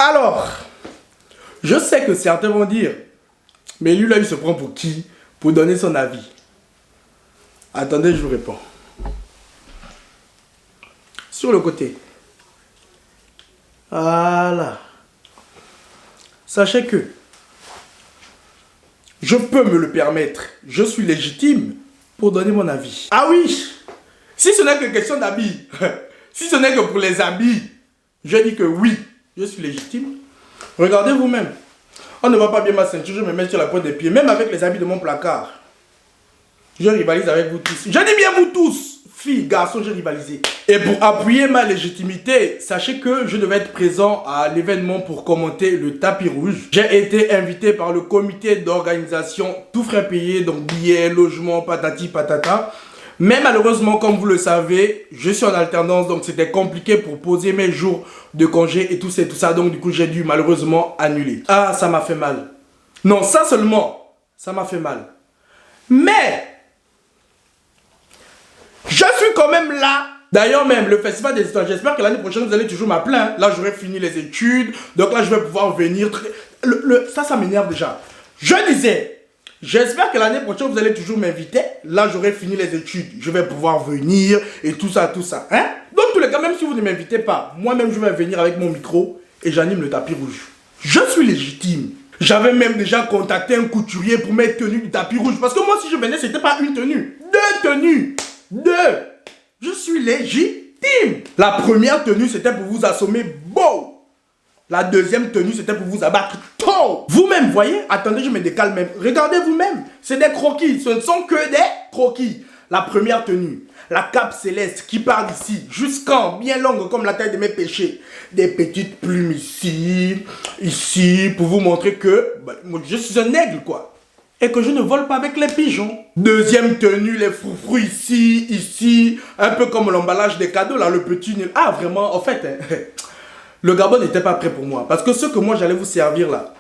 Alors, je sais que certains vont dire, mais lui là, il se prend pour qui? Pour donner son avis. Attendez, je vous réponds. Sur le côté. Voilà. Sachez que je peux me le permettre. Je suis légitime pour donner mon avis. Ah oui! Si ce n'est que question d'habits, si ce n'est que pour les habits, je dis que oui, je suis légitime. Regardez vous-même. On ne va pas bien ma ceinture, je me mets sur la pointe des pieds. Même avec les habits de mon placard. Je rivalise avec vous tous. Je dis bien vous tous. Filles, garçons, j'ai rivalisé. Et pour appuyer ma légitimité, sachez que je devais être présent à l'événement pour commenter le tapis rouge. J'ai été invité par le comité d'organisation, tout frais payé, donc billets, logements, patati patata. Mais malheureusement, comme vous le savez, je suis en alternance, donc c'était compliqué pour poser mes jours de congé et tout ça. Donc du coup, j'ai dû malheureusement annuler. Ah, ça m'a fait mal. Non, ça seulement, ça m'a fait mal. Mais je suis quand même là. D'ailleurs même, le festival des étoiles, j'espère que l'année prochaine, vous allez toujours m'appeler. Hein. Là, j'aurai fini les études. Donc là, je vais pouvoir venir. Ça m'énerve déjà. Je disais, j'espère que l'année prochaine, vous allez toujours m'inviter. Là, j'aurai fini les études. Je vais pouvoir venir et tout ça. Hein? Donc, tous les cas, même si vous ne m'invitez pas, moi-même, je vais venir avec mon micro et j'anime le tapis rouge. Je suis légitime. J'avais même déjà contacté un couturier pour mes tenues du tapis rouge. Parce que moi, si je venais, c'était pas une tenue. 2 tenues. 2. Je suis légitime. La première tenue, c'était pour vous assommer beau. La deuxième tenue, c'était pour vous abattre tôt. Vous-même, voyez, attendez, je me décale même. Regardez vous-même. C'est des croquis. Ce ne sont que des croquis. La première tenue, la cape céleste qui part d'ici jusqu'en bien longue comme la taille de mes péchés. Des petites plumes ici, pour vous montrer que je suis un aigle, quoi. Et que je ne vole pas avec les pigeons. Deuxième tenue, les froufrous ici, un peu comme l'emballage des cadeaux, là, le petit... Ah, vraiment, en fait, le Gabon n'était pas prêt pour moi. Parce que ce que moi, j'allais vous servir, là,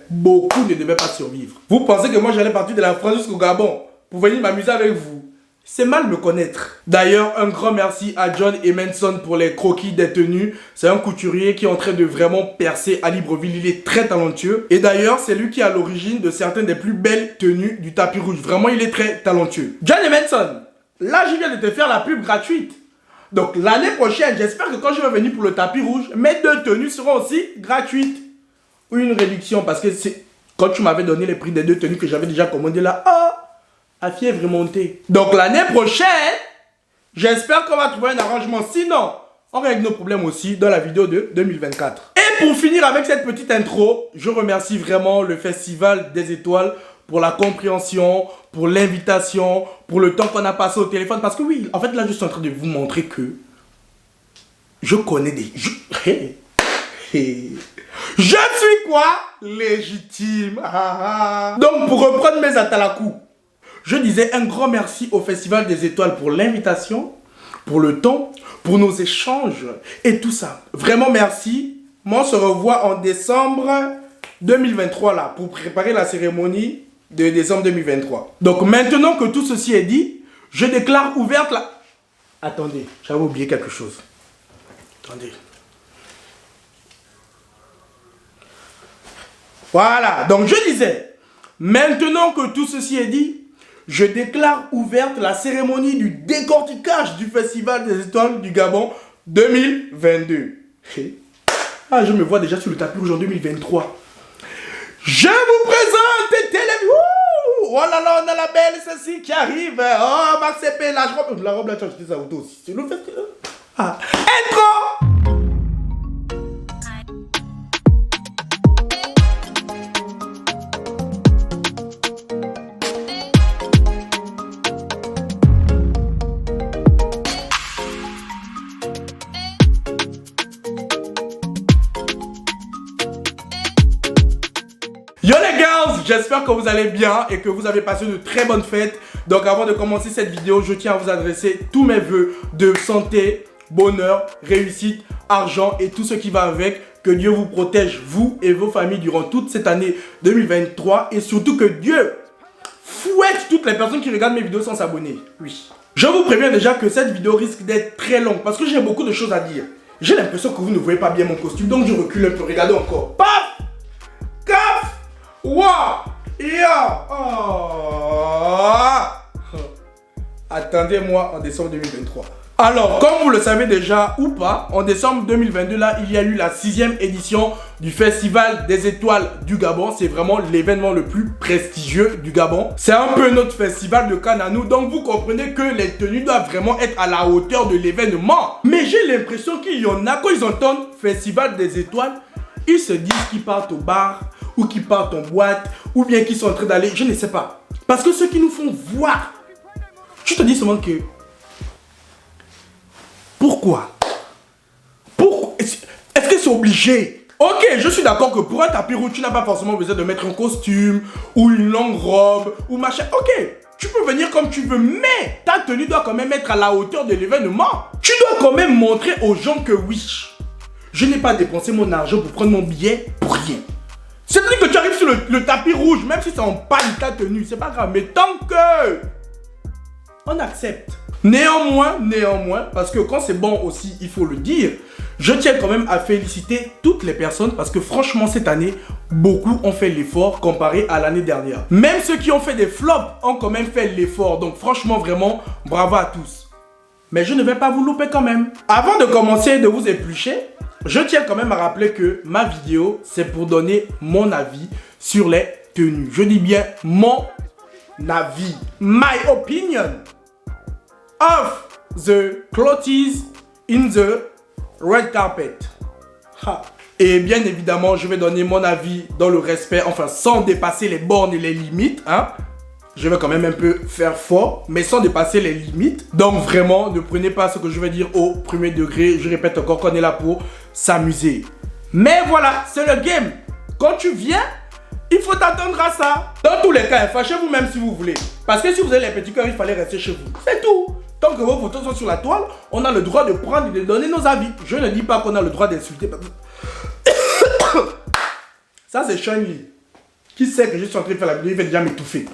beaucoup ne devaient pas survivre. Vous pensez que moi, j'allais partir de la France jusqu'au Gabon pour venir m'amuser avec vous? C'est mal me connaître. D'ailleurs, un grand merci à John Emenson pour les croquis des tenues. C'est un couturier qui est en train de vraiment percer à Libreville. Il est très talentueux. Et d'ailleurs, c'est lui qui est à l'origine de certaines des plus belles tenues du tapis rouge. Vraiment, il est très talentueux. John Emenson, là, je viens de te faire la pub gratuite. Donc, l'année prochaine, j'espère que quand je vais venir pour le tapis rouge, mes 2 tenues seront aussi gratuites. Ou une réduction, parce que c'est quand tu m'avais donné les prix des 2 tenues que j'avais déjà commandées là, à fièvre montée. Donc l'année prochaine, j'espère qu'on va trouver un arrangement. Sinon, on règle nos problèmes aussi dans la vidéo de 2024. Et pour finir avec cette petite intro, je remercie vraiment le Festival des Étoiles pour la compréhension, pour l'invitation, pour le temps qu'on a passé au téléphone. Parce que oui, en fait là, je suis en train de vous montrer que je connais des... Je suis quoi? Légitime. Donc pour reprendre mes atalakou, je disais un grand merci au Festival des Étoiles pour l'invitation, pour le temps, pour nos échanges et tout ça. Vraiment merci. Moi, on se revoit en décembre 2023 là, pour préparer la cérémonie de décembre 2023. Donc maintenant que tout ceci est dit, je déclare ouverte la... Attendez, j'avais oublié quelque chose. Attendez. Voilà, donc je disais, maintenant que tout ceci est dit, je déclare ouverte la cérémonie du décortiquage du Festival des Étoiles du Gabon 2022. Ah, je me vois déjà sur le tapis rouge en 2023. Je vous présente oh là là, on a la belle ceci qui arrive. Oh, Max Épée, la robe là, tu as acheté ça auto aussi. C'est le festival. Ah, intro. Yo les girls, j'espère que vous allez bien et que vous avez passé de très bonnes fêtes. Donc avant de commencer cette vidéo, je tiens à vous adresser tous mes vœux de santé, bonheur, réussite, argent et tout ce qui va avec. Que Dieu vous protège, vous et vos familles durant toute cette année 2023. Et surtout que Dieu fouette toutes les personnes qui regardent mes vidéos sans s'abonner. Oui. Je vous préviens déjà que cette vidéo risque d'être très longue parce que j'ai beaucoup de choses à dire. J'ai l'impression que vous ne voyez pas bien mon costume, donc je recule un peu. Regardez encore. Paf! Caf! Wa! Ya! Oh. Attendez-moi en décembre 2023. Alors, comme vous le savez déjà ou pas, en décembre 2022, là, il y a eu la 6e édition du Festival des Étoiles du Gabon. C'est vraiment l'événement le plus prestigieux du Gabon. C'est un peu notre festival de Cannes à nous. Donc, vous comprenez que les tenues doivent vraiment être à la hauteur de l'événement. Mais j'ai l'impression qu'il y en a, quand ils entendent Festival des Étoiles, ils se disent qu'ils partent au bar, ou qu'ils partent en boîte, ou bien qu'ils sont en train d'aller, je ne sais pas. Parce que ceux qui nous font voir, je te dis seulement que... Pourquoi? Est-ce que c'est obligé? Ok, je suis d'accord que pour un tapis rouge, tu n'as pas forcément besoin de mettre un costume ou une longue robe ou machin. Ok, tu peux venir comme tu veux, mais ta tenue doit quand même être à la hauteur de l'événement. Tu dois quand même montrer aux gens que oui, je n'ai pas dépensé mon argent pour prendre mon billet pour rien. C'est-à-dire que tu arrives sur le tapis rouge, même si c'est en panne ta tenue, c'est pas grave, mais tant que on accepte. Néanmoins, parce que quand c'est bon aussi, il faut le dire, je tiens quand même à féliciter toutes les personnes parce que franchement, cette année, beaucoup ont fait l'effort comparé à l'année dernière. Même ceux qui ont fait des flops ont quand même fait l'effort. Donc franchement, vraiment, bravo à tous. Mais je ne vais pas vous louper quand même. Avant de commencer de vous éplucher, je tiens quand même à rappeler que ma vidéo, c'est pour donner mon avis sur les tenues. Je dis bien mon avis, my opinion of the clothes in the red carpet. Ha. Et bien évidemment, je vais donner mon avis dans le respect, enfin sans dépasser les bornes et les limites. Hein. Je vais quand même un peu faire fort, mais sans dépasser les limites. Donc vraiment, ne prenez pas ce que je vais dire au premier degré. Je répète encore qu'on est là pour s'amuser. Mais voilà, c'est le game. Quand tu viens, il faut t'attendre à ça. Dans tous les cas, fâchez-vous même si vous voulez. Parce que si vous avez les petits cœurs, il fallait rester chez vous. C'est tout. Tant que vos photos sont sur la toile, on a le droit de prendre et de donner nos avis. Je ne dis pas qu'on a le droit d'insulter. Ça, c'est Sean Lee. Qui sait que je suis en train de faire la vidéo, il va déjà m'étouffer.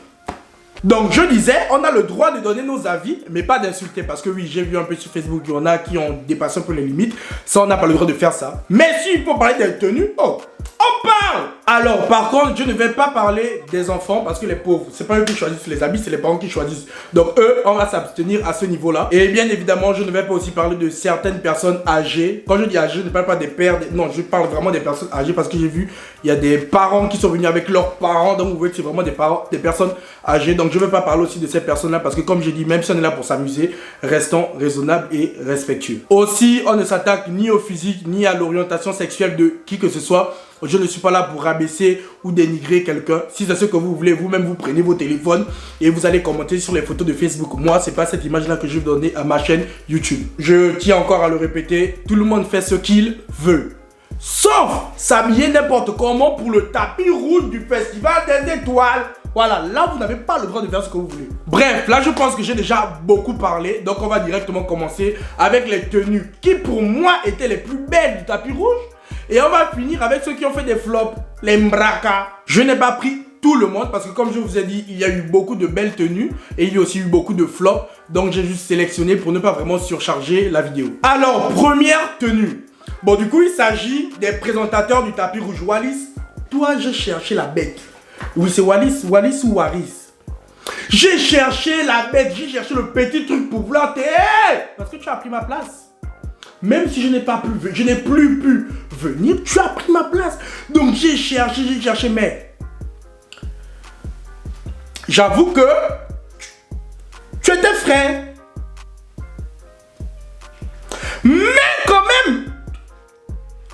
Donc, je disais, on a le droit de donner nos avis, mais pas d'insulter. Parce que oui, j'ai vu un peu sur Facebook, il y en a qui ont dépassé un peu les limites. Ça, on n'a pas le droit de faire ça. Mais s'il faut parler des tenues, oh, on parle. Alors, par contre, je ne vais pas parler des enfants parce que les pauvres, c'est pas eux qui choisissent les habits, c'est les parents qui choisissent. Donc, eux, on va s'abstenir à ce niveau-là. Et bien évidemment, je ne vais pas aussi parler de certaines personnes âgées. Quand je dis âgées, je ne parle pas des pères, non, je parle vraiment des personnes âgées parce que j'ai vu, il y a des parents qui sont venus avec leurs parents. Donc, vous voyez que c'est vraiment des parents, des personnes âgées. Donc, je ne vais pas parler aussi de ces personnes-là parce que, comme j'ai dit, même si on est là pour s'amuser, restons raisonnables et respectueux. Aussi, on ne s'attaque ni au physique, ni à l'orientation sexuelle de qui que ce soit. Je ne suis pas là pour rabaisser ou dénigrer quelqu'un. Si c'est ce que vous voulez, vous-même vous prenez vos téléphones et vous allez commenter sur les photos de Facebook. Moi, c'est pas cette image-là que je vais donner à ma chaîne YouTube. Je tiens encore à le répéter, tout le monde fait ce qu'il veut. Sauf s'habiller n'importe comment pour le tapis rouge du Festival des Étoiles. Voilà, là vous n'avez pas le droit de faire ce que vous voulez. Bref, là je pense que j'ai déjà beaucoup parlé. Donc on va directement commencer avec les tenues qui pour moi étaient les plus belles du tapis rouge. Et on va finir avec ceux qui ont fait des flops, les mbraka. Je n'ai pas pris tout le monde parce que comme je vous ai dit, il y a eu beaucoup de belles tenues et il y a aussi eu beaucoup de flops. Donc j'ai juste sélectionné pour ne pas vraiment surcharger la vidéo. Alors, première tenue. Bon, du coup, il s'agit des présentateurs du tapis rouge. Wallis, toi, j'ai cherché la bête. Oui, c'est Wallis ou Waris. J'ai cherché la bête, j'ai cherché le petit truc pour vouloir parce que tu as pris ma place. Même si je n'ai plus pu venir, tu as pris ma place. Donc j'ai cherché, mais j'avoue que tu étais frais. Mais quand même,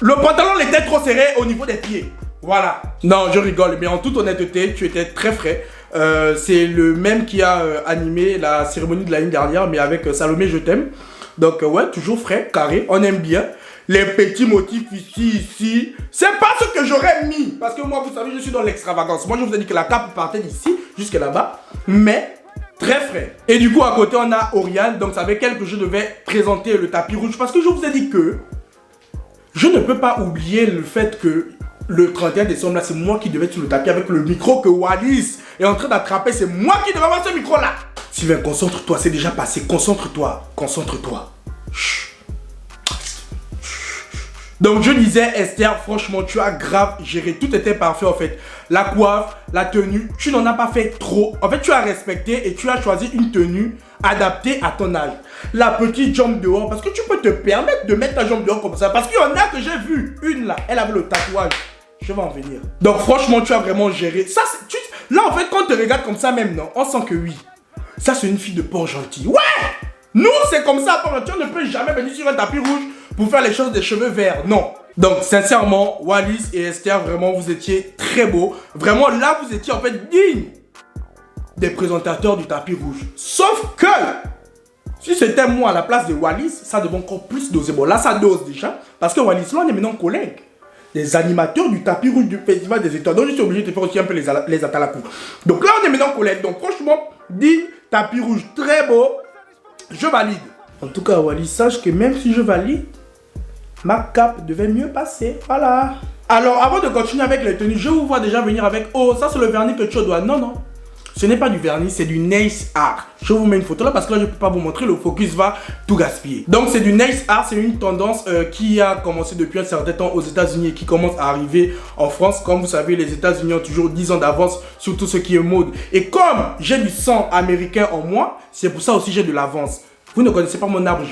le pantalon était trop serré au niveau des pieds. Voilà. Non, je rigole, mais en toute honnêteté, tu étais très frais. C'est le même qui a animé la cérémonie de l'année dernière, mais avec Salomé Je t'aime. Donc ouais, toujours frais, carré, on aime bien. Les petits motifs ici. C'est pas ce que j'aurais mis. Parce que moi, vous savez, je suis dans l'extravagance. Moi, je vous ai dit que la cape partait d'ici jusqu'à là-bas. Mais très frais. Et du coup, à côté, on a Oriane. Donc, c'est avec elle que je devais présenter le tapis rouge. Parce que je vous ai dit que je ne peux pas oublier le fait que le 31 décembre, là, c'est moi qui devais être sur le tapis avec le micro que Wallis est en train d'attraper. C'est moi qui devais avoir ce micro-là. Sylvain, concentre-toi, c'est déjà passé. Concentre-toi, concentre-toi. Chut. Donc je disais, Esther, franchement, tu as grave géré. Tout était parfait en fait. La coiffe, la tenue, tu n'en as pas fait trop. En fait, tu as respecté et tu as choisi une tenue adaptée à ton âge. La petite jambe dehors, parce que tu peux te permettre de mettre ta jambe dehors comme ça. Parce qu'il y en a que j'ai vu, une là, elle avait le tatouage. Je vais en venir. Donc franchement, tu as vraiment géré. Ça, là en fait, quand on te regarde comme ça même, non, on sent que oui. Ça, c'est une fille de Port-Gentil. Ouais! Nous, c'est comme ça, Port-Gentil. On ne peut jamais venir sur un tapis rouge pour faire les choses des cheveux verts. Non. Donc, sincèrement, Wallis et Esther, vraiment, vous étiez très beaux. Vraiment, là, vous étiez en fait dignes des présentateurs du tapis rouge. Sauf que, si c'était moi à la place de Wallis, ça devait encore plus doser. Bon, là, ça dose déjà. Parce que Wallis, là, on est maintenant collègues. Des animateurs du tapis rouge du Festival des Étoiles. Donc, je suis obligé de faire aussi un peu les atalakou. Donc là, on est maintenant collègues. Donc, franchement, digne, tapis rouge, très beau. Je valide. En tout cas, Wallis, sache que même si je valide, ma cape devait mieux passer. Voilà. Alors, avant de continuer avec les tenues, je vous vois déjà venir avec... Oh, ça, c'est le vernis que tu dois. Non, non. Ce n'est pas du vernis, c'est du nail art. Je vous mets une photo là parce que là, je ne peux pas vous montrer. Le focus va tout gaspiller. Donc, c'est du nail art. C'est une tendance qui a commencé depuis un certain temps aux États-Unis et qui commence à arriver en France. Comme vous savez, les États-Unis ont toujours 10 ans d'avance sur tout ce qui est mode. Et comme j'ai du sang américain en moi, c'est pour ça aussi j'ai de l'avance. Vous ne connaissez pas mon arbre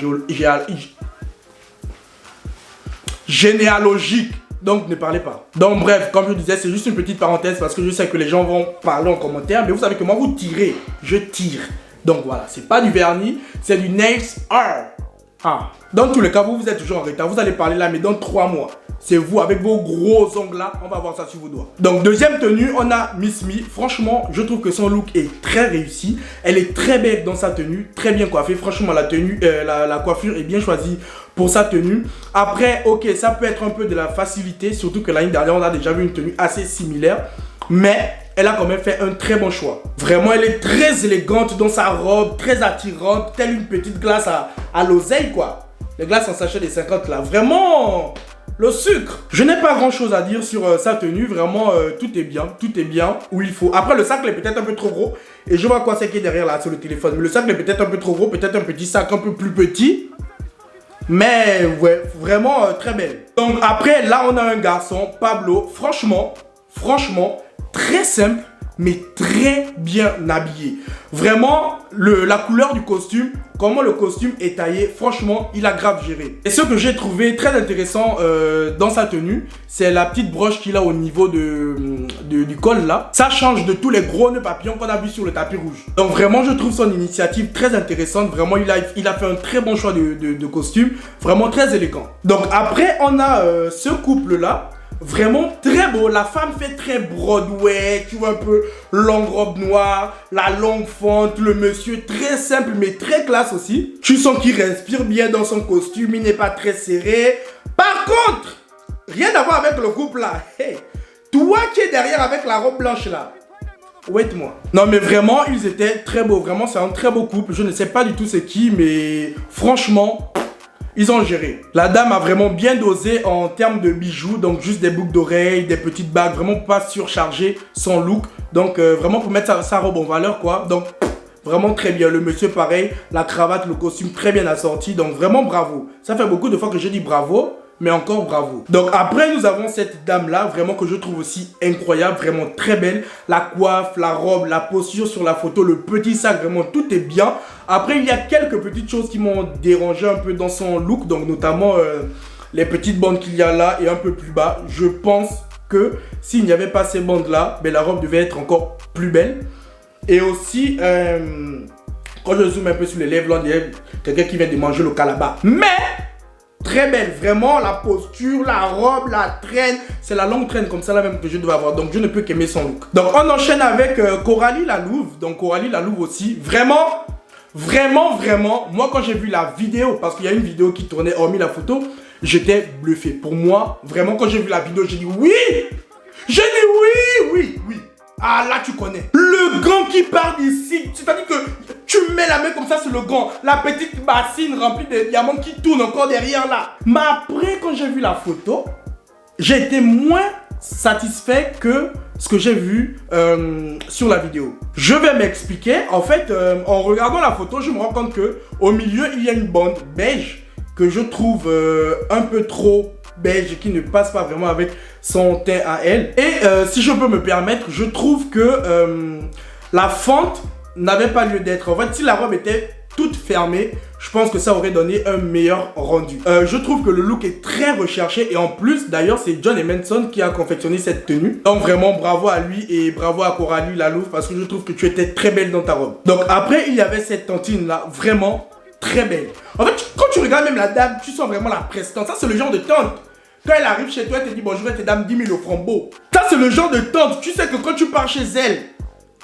généalogique. Donc ne parlez pas. Donc bref, comme je disais, c'est juste une petite parenthèse parce que je sais que les gens vont parler en commentaire. Mais vous savez que moi, vous tirez, je tire. Donc voilà, c'est pas du vernis, c'est du nails art. Ah. Dans tous les cas, vous êtes toujours en retard. Vous allez parler là, mais dans 3 mois. C'est vous, avec vos gros ongles là, on va voir ça sur vos doigts. Donc deuxième tenue, on a Miss Me. Franchement, je trouve que son look est très réussi. Elle est très belle dans sa tenue, très bien coiffée. Franchement, la tenue, la coiffure est bien choisie pour sa tenue. Après, ok, ça peut être un peu de la facilité, surtout que l'année dernière, on a déjà vu une tenue assez similaire. Mais elle a quand même fait un très bon choix. Vraiment, elle est très élégante dans sa robe, très attirante, telle une petite glace à l'oseille, quoi. Les glaces en sachet des 50 là, vraiment... Le sucre. Je n'ai pas grand chose à dire sur sa tenue. Vraiment, tout est bien où il faut. Après, le sac est peut-être un peu trop gros. Et je vois quoi c'est qui est derrière là sur le téléphone. Mais le sac est peut-être un peu trop gros. Peut-être un petit sac un peu plus petit. Mais ouais, vraiment très belle. Donc après, là, on a un garçon, Pablo. Franchement, très simple, mais très bien habillé. Vraiment, la couleur du costume, comment le costume est taillé, franchement, il a grave géré. Et ce que j'ai trouvé très intéressant dans sa tenue, c'est la petite broche qu'il a au niveau du col là. Ça change de tous les gros nœuds papillons qu'on a vu sur le tapis rouge. Donc vraiment, je trouve son initiative très intéressante. Vraiment, il a fait un très bon choix de costume. Vraiment très élégant. Donc après, on a ce couple là. Vraiment très beau, la femme fait très Broadway, tu vois un peu longue robe noire, la longue fente, le monsieur très simple mais très classe aussi. Tu sens qu'il respire bien dans son costume, il n'est pas très serré. Par contre, rien à voir avec le couple là. Hey, toi qui es derrière avec la robe blanche là, wait-moi. Non mais vraiment, ils étaient très beaux, vraiment c'est un très beau couple. Je ne sais pas du tout c'est qui, mais franchement... Ils ont géré. La dame a vraiment bien dosé en termes de bijoux. Donc juste des boucles d'oreilles, des petites bagues. Vraiment pour pas surcharger son look. Donc vraiment pour mettre sa robe en valeur quoi. Donc vraiment très bien. Le monsieur pareil. La cravate, le costume très bien assorti. Donc vraiment bravo. Ça fait beaucoup de fois que je dis bravo. Mais encore bravo. Donc après nous avons cette dame là. Vraiment que je trouve aussi incroyable. Vraiment très belle. La coiffe, la robe, la posture sur la photo. Le petit sac. Vraiment tout est bien. Après, il y a quelques petites choses qui m'ont dérangé un peu dans son look. Donc, notamment les petites bandes qu'il y a là et un peu plus bas. Je pense que s'il n'y avait pas ces bandes-là, ben, la robe devait être encore plus belle. Et aussi, quand je zoome un peu sur les lèvres, là, il y a quelqu'un qui vient de manger le calabat. Mais, très belle. Vraiment, la posture, la robe, la traîne. C'est la longue traîne comme ça là même que je dois avoir. Donc, je ne peux qu'aimer son look. Donc, on enchaîne avec Coralie Lalouve. Donc, Coralie Lalouve aussi. Vraiment... Vraiment, moi quand j'ai vu la vidéo, parce qu'il y a une vidéo qui tournait hormis la photo, j'étais bluffé. Pour moi, vraiment quand j'ai vu la vidéo, j'ai dit oui. J'ai dit oui. Ah là tu connais. Le gant qui part d'ici, c'est-à-dire que tu mets la main comme ça sur le gant, la petite bassine remplie de diamants qui tourne encore derrière là. Mais après quand j'ai vu la photo, j'ai été moins satisfait que ce que j'ai vu sur la vidéo. Je vais m'expliquer. En fait, en regardant la photo, je me rends compte que au milieu, il y a une bande beige que je trouve un peu trop beige qui ne passe pas vraiment avec son teint à elle. Et si je peux me permettre, je trouve que la fente n'avait pas lieu d'être. En fait, si la robe était toute fermée, je pense que ça aurait donné un meilleur rendu. Je trouve que le look est très recherché et en plus, d'ailleurs, c'est John Emerson qui a confectionné cette tenue. Donc vraiment, bravo à lui et bravo à Coralie Lalouf parce que je trouve que tu étais très belle dans ta robe. Donc après, il y avait cette tantine là, vraiment très belle. En fait, quand tu regardes même la dame, tu sens vraiment la prestance. Ça, c'est le genre de tante. Quand elle arrive chez toi, elle te dit bonjour, tes dames 10 000 au framboiseau. Ça, c'est le genre de tante. Tu sais que quand tu pars chez elle,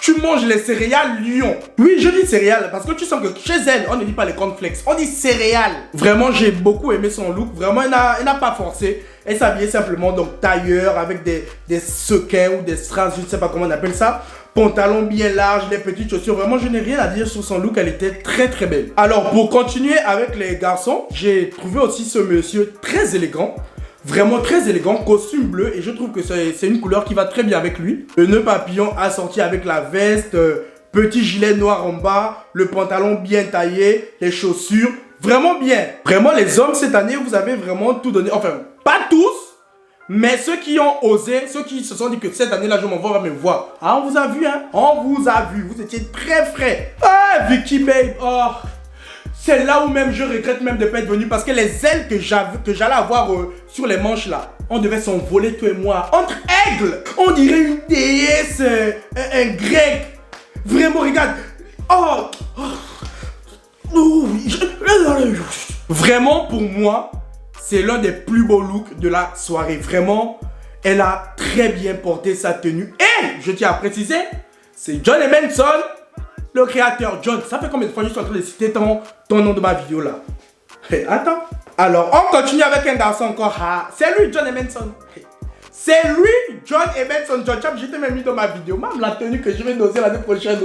tu manges les céréales Lion. Oui, je dis céréales parce que tu sens que chez elle, on ne dit pas les cornflakes, on dit céréales. Vraiment, j'ai beaucoup aimé son look. Vraiment, elle n'a pas forcé. Elle s'habillait simplement donc tailleur avec des sequins ou des strass, je ne sais pas comment on appelle ça. Pantalon bien large, les petites chaussures. Vraiment, je n'ai rien à dire sur son look. Elle était très très belle. Alors, pour continuer avec les garçons, j'ai trouvé aussi ce monsieur très élégant. Vraiment très élégant, costume bleu et je trouve que c'est une couleur qui va très bien avec lui. Le nœud papillon assorti avec la veste, petit gilet noir en bas, le pantalon bien taillé, les chaussures, vraiment bien. Vraiment les hommes cette année vous avez vraiment tout donné, enfin pas tous, mais ceux qui ont osé, ceux qui se sont dit que cette année là je m'envoie me voir. Ah on vous a vu hein, on vous a vu, vous étiez très frais. Ah Vicky babe, oh. C'est là où même je regrette même de ne pas être venu parce que les ailes que j'allais avoir sur les manches là, on devait s'envoler toi et moi. Entre aigles, on dirait une déesse, un grec. Vraiment, regarde. Vraiment pour moi, c'est l'un des plus beaux looks de la soirée. Vraiment, elle a très bien porté sa tenue. Et je tiens à préciser, c'est John Emerson. Le créateur John, ça fait combien de fois je suis en train de citer ton nom de ma vidéo là? Hey, attends. Alors, on continue avec un garçon encore. Ah, c'est lui, John Emerson. Hey. C'est lui, John Emerson. John Chap, j'étais même mis dans ma vidéo. Même la tenue que je vais doser l'année prochaine.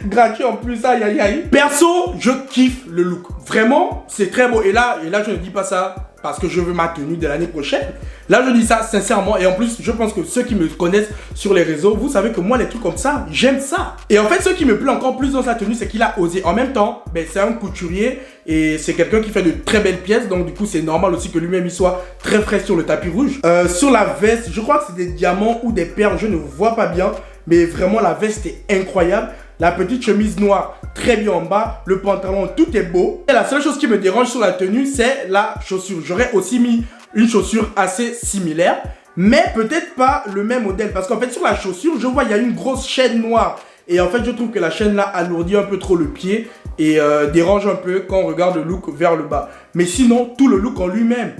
Gratuit en plus, aïe aïe aïe. Perso, je kiffe le look. Vraiment, c'est très beau. Et là, je ne dis pas ça parce que je veux ma tenue de l'année prochaine. Là, je dis ça sincèrement. Et en plus, je pense que ceux qui me connaissent sur les réseaux, vous savez que moi, les trucs comme ça, j'aime ça. Et en fait, ce qui me plaît encore plus dans sa tenue, c'est qu'il a osé. En même temps, ben, c'est un couturier et c'est quelqu'un qui fait de très belles pièces. Donc, du coup, c'est normal aussi que lui-même, il soit très frais sur le tapis rouge. Sur la veste, je crois que c'est des diamants ou des perles. Je ne vois pas bien. Mais vraiment, la veste est incroyable. La petite chemise noire, très bien en bas. Le pantalon, tout est beau. Et la seule chose qui me dérange sur la tenue, c'est la chaussure. J'aurais aussi mis une chaussure assez similaire, mais peut-être pas le même modèle. Parce qu'en fait, sur la chaussure, je vois il y a une grosse chaîne noire. Et en fait, je trouve que la chaîne là alourdit un peu trop le pied et dérange un peu quand on regarde le look vers le bas. Mais sinon, tout le look en lui-même,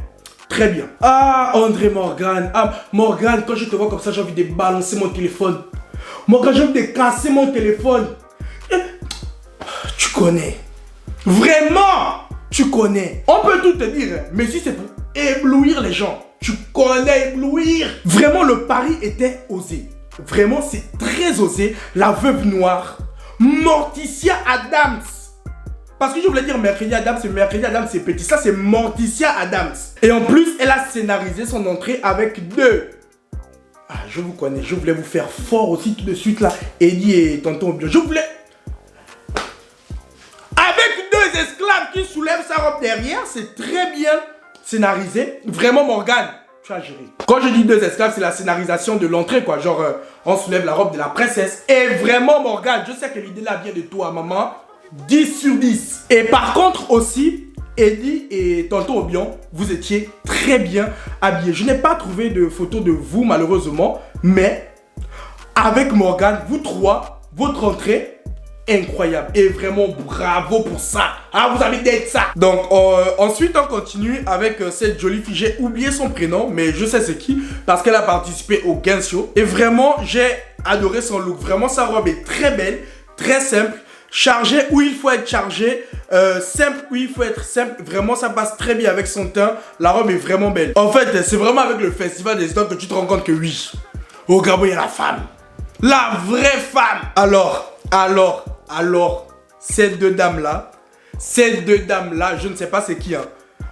très bien. Ah, André Morgan. Ah, Morgan, quand je te vois comme ça, j'ai envie de balancer mon téléphone. Morgan, j'ai envie de casser mon téléphone. Tu connais. Vraiment, tu connais. On peut tout te dire, mais si c'est pour éblouir les gens, tu connais éblouir. Vraiment, le pari était osé. Vraiment, c'est très osé. La veuve noire, Morticia Addams. Parce que je voulais dire Mercredi Addams, c'est petit. Ça, c'est Morticia Addams. Et en plus, elle a scénarisé son entrée avec deux. Ah, je vous connais. Je voulais vous faire fort aussi tout de suite là. Eddie et Tonton Bio. Je voulais... Avec deux esclaves qui soulèvent sa robe derrière, c'est très bien scénarisé. Vraiment, Morgan, tu as géré. Quand je dis deux esclaves, c'est la scénarisation de l'entrée, quoi. Genre, on soulève la robe de la princesse. Et vraiment, Morgan, je sais que l'idée là vient de toi, maman. 10 sur 10. Et par contre aussi, Eddie et Tonton Obion, vous étiez très bien habillés. Je n'ai pas trouvé de photos de vous, malheureusement. Mais, avec Morgan, vous trois, votre entrée... incroyable et vraiment bravo pour ça. Ah, vous avez d'être ça. Donc ensuite on continue avec cette jolie fille. J'ai oublié son prénom mais je sais c'est qui parce qu'elle a participé au Game Show et vraiment j'ai adoré son look. Vraiment sa robe est très belle, très simple, chargée où il faut être chargé, simple où il faut être simple. Vraiment ça passe très bien avec son teint. La robe est vraiment belle. En fait c'est vraiment avec le festival des stocks que tu te rends compte que oui, au Gabon il y a la femme, la vraie femme. Alors, ces deux dames-là, je ne sais pas c'est qui, hein,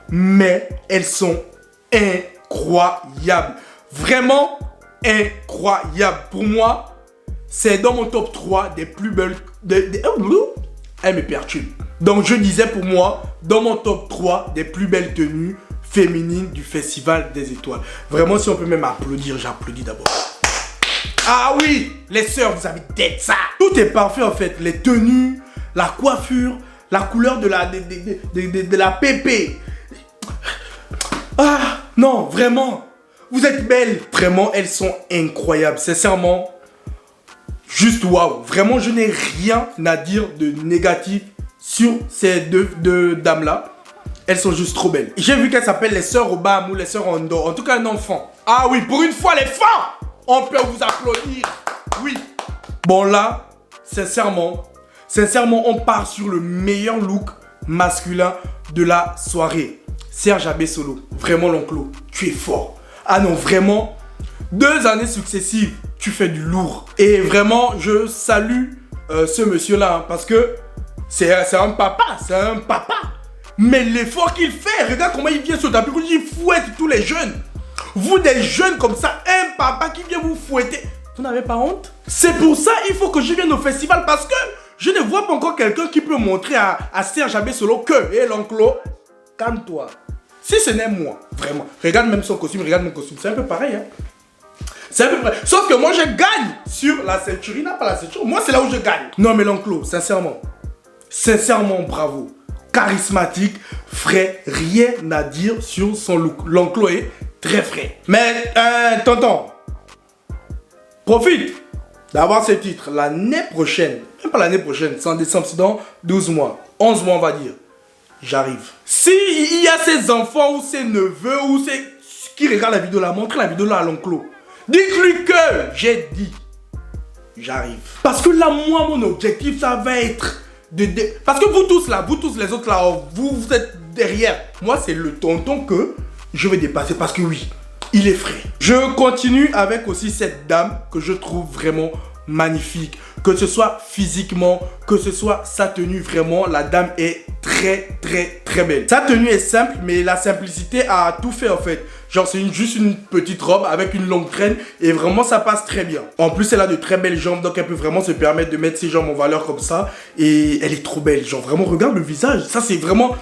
mais elles sont incroyables. Vraiment incroyables. Pour moi, c'est dans mon top 3 des plus belles... Elle me perturbe. Donc, je disais pour moi, dans mon top 3 des plus belles tenues féminine du Festival des Étoiles. Vraiment, si on peut même applaudir, j'applaudis d'abord. Ah oui, les sœurs, vous avez d'être ça. Tout est parfait en fait. Les tenues, la coiffure, la couleur de la pépé. Ah non, vraiment. Vous êtes belles. Vraiment, elles sont incroyables. Sincèrement, juste waouh. Vraiment, je n'ai rien à dire de négatif sur ces deux dames-là. Elles sont juste trop belles. J'ai vu qu'elles s'appellent les sœurs Obama ou les sœurs Ondo. En tout cas, un enfant. Ah oui, pour une fois, les femmes, on peut vous applaudir. Oui. Bon là, sincèrement, on part sur le meilleur look masculin de la soirée. Serge Abessolo, vraiment l'enclos, tu es fort. Ah non, vraiment, 2 années successives, tu fais du lourd. Et vraiment, je salue ce monsieur-là, hein, parce que c'est un papa, Mais l'effort qu'il fait, regarde comment il vient sur le tapis rouge, il fouette tous les jeunes. Vous des jeunes comme ça, un papa qui vient vous fouetter, vous n'avez pas honte? C'est pour ça il faut que je vienne au festival, parce que je ne vois pas encore quelqu'un qui peut montrer à Serge Abessolo que, hé l'enclos, calme-toi. Si ce n'est moi, vraiment. Regarde même son costume, regarde mon costume, c'est un peu pareil, hein. C'est un peu pareil. Sauf que moi je gagne sur la ceinture, il n'a pas la ceinture, moi c'est là où je gagne. Non mais l'enclos, sincèrement, bravo. Charismatique, frais, rien à dire sur son look. L'enclos est très frais. Mais, tonton, profite d'avoir ce titre l'année prochaine. Même pas l'année prochaine, c'est en décembre, c'est dans 12 mois. 11 mois, on va dire. J'arrive. Si il y a ces enfants ou ces neveux ou ces qui regardent la vidéo là, montrez la vidéo là à l'enclos. Dites-lui que j'ai dit, j'arrive. Parce que là, moi, mon objectif, ça va être parce que vous tous les autres là, vous êtes derrière. Moi, c'est le tonton que je vais dépasser parce que oui, il est frais. Je continue avec aussi cette dame que je trouve vraiment magnifique. Que ce soit physiquement, que ce soit sa tenue, vraiment, la dame est très belle. Sa tenue est simple, mais la simplicité a tout fait en fait. Genre c'est juste une petite robe avec une longue traîne et vraiment ça passe très bien. En plus elle a de très belles jambes, donc elle peut vraiment se permettre de mettre ses jambes en valeur comme ça. Et elle est trop belle, genre vraiment regarde le visage, ça c'est vraiment...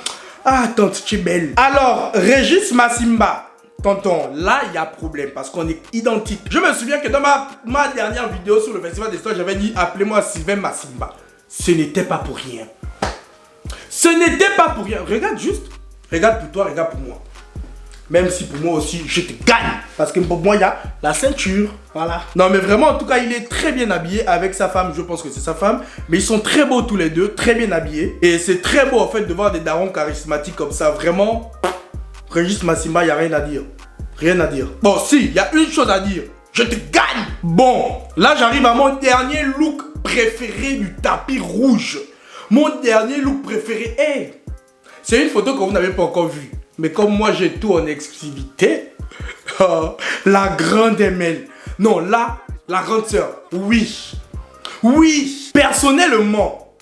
Ah tante, tu es belle. Alors, Régis Massimba. Tonton, là, il y a problème parce qu'on est identiques. Je me souviens que dans ma dernière vidéo sur le Festival des Étoiles, j'avais dit « Appelez-moi Sylvain Massimba ». Ce n'était pas pour rien. Ce n'était pas pour rien. Regarde juste. Regarde pour toi, regarde pour moi. Même si pour moi aussi, je te gagne. Parce que pour moi, il y a la ceinture. Voilà. Non, mais vraiment, en tout cas, il est très bien habillé avec sa femme. Je pense que c'est sa femme. Mais ils sont très beaux tous les deux, très bien habillés. Et c'est très beau, en fait, de voir des darons charismatiques comme ça. Vraiment... Régis Massimba, il n'y a rien à dire. Rien à dire. Bon, si, il y a une chose à dire. Je te gagne. Bon, là, j'arrive à mon dernier look préféré du tapis rouge. Mon dernier look préféré. Hey, c'est une photo que vous n'avez pas encore vue. Mais comme moi, j'ai tout en exclusivité. La grande ML. Non, là, la grande sœur. Oui. Oui. Personnellement,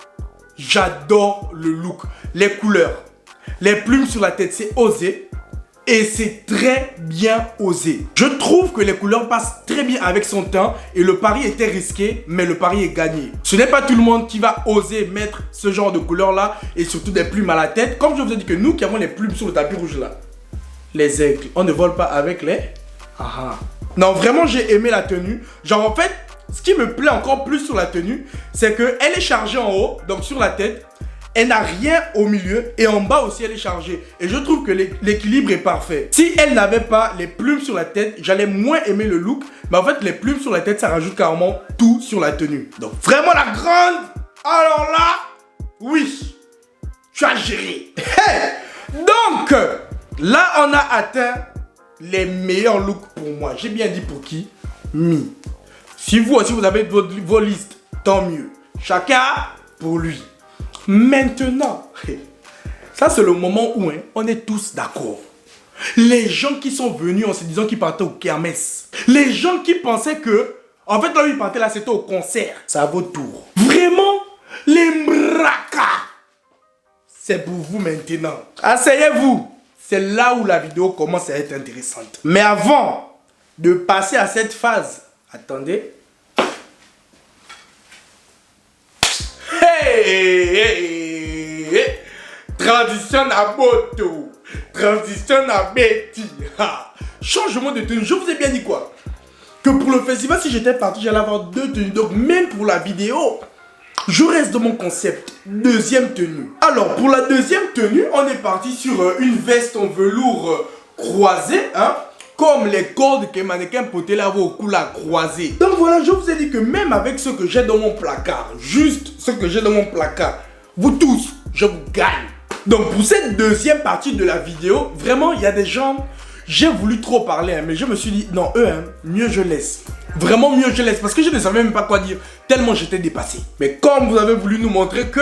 j'adore le look. Les couleurs. Les plumes sur la tête, c'est osé. Et c'est très bien osé. Je trouve que les couleurs passent très bien avec son teint. Et le pari était risqué, mais le pari est gagné. Ce n'est pas tout le monde qui va oser mettre ce genre de couleurs là. Et surtout des plumes à la tête. Comme je vous ai dit que nous qui avons les plumes sur le tapis rouge là. Les aigles, on ne vole pas avec les... Non, vraiment j'ai aimé la tenue. Genre en fait, ce qui me plaît encore plus sur la tenue, c'est qu'elle est chargée en haut, donc sur la tête. Elle n'a rien au milieu et en bas aussi elle est chargée. Et je trouve que l'équilibre est parfait. Si elle n'avait pas les plumes sur la tête, j'allais moins aimer le look. Mais en fait les plumes sur la tête, ça rajoute carrément tout sur la tenue. Donc vraiment la grande. Alors là, oui, tu as géré. Hey. Donc là on a atteint les meilleurs looks pour moi. J'ai bien dit pour qui? Mi. Si vous aussi vous avez vos listes, tant mieux. Chacun pour lui. Maintenant, ça c'est le moment où on est tous d'accord. Les gens qui sont venus en se disant qu'ils partaient au kermesse. Les gens qui pensaient que, en fait là où ils partaient là c'était au concert. Ça vaut tour. Vraiment, les mraka. C'est pour vous maintenant. Asseyez-vous. C'est là où la vidéo commence à être intéressante. Mais avant de passer à cette phase, attendez. Hey, hey, hey. Transition à Boto. Transition à Betty. Changement de tenue. Je vous ai bien dit quoi? Que pour le festival, si j'étais parti, j'allais avoir 2 tenues. Donc même pour la vidéo, je reste dans mon concept. Deuxième tenue. Alors pour la deuxième tenue, on est parti sur une veste en velours croisé, hein, comme les cordes que mannequin poté là au cou la croisée. Donc voilà, je vous ai dit que même avec ce que j'ai dans mon placard, juste ce que j'ai dans mon placard, vous tous, je vous gagne. Donc pour cette deuxième partie de la vidéo, vraiment il y a des gens, j'ai voulu trop parler, hein, mais je me suis dit, non eux, hein, mieux je laisse. Vraiment mieux je laisse, parce que je ne savais même pas quoi dire, tellement j'étais dépassé. Mais comme vous avez voulu nous montrer que,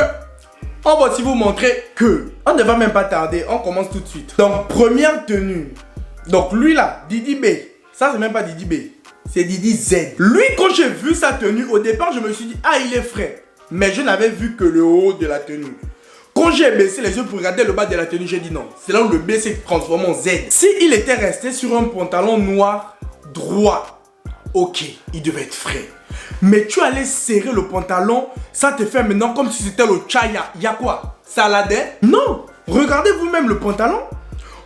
on va aussi vous montrer que, on ne va même pas tarder, on commence tout de suite. Donc première tenue. Donc lui là, Didi B, ça c'est même pas Didi B, c'est Didi Z. Lui quand j'ai vu sa tenue, au départ je me suis dit, ah il est frais. Mais je n'avais vu que le haut de la tenue. Quand j'ai baissé les yeux pour regarder le bas de la tenue, j'ai dit non. C'est là où le B s'est transformé en Z. Si il était resté sur un pantalon noir droit, ok, il devait être frais. Mais tu allais serrer le pantalon, ça te fait maintenant comme si c'était le chaya. Il y a quoi? Saladin? Non. Regardez vous-même le pantalon.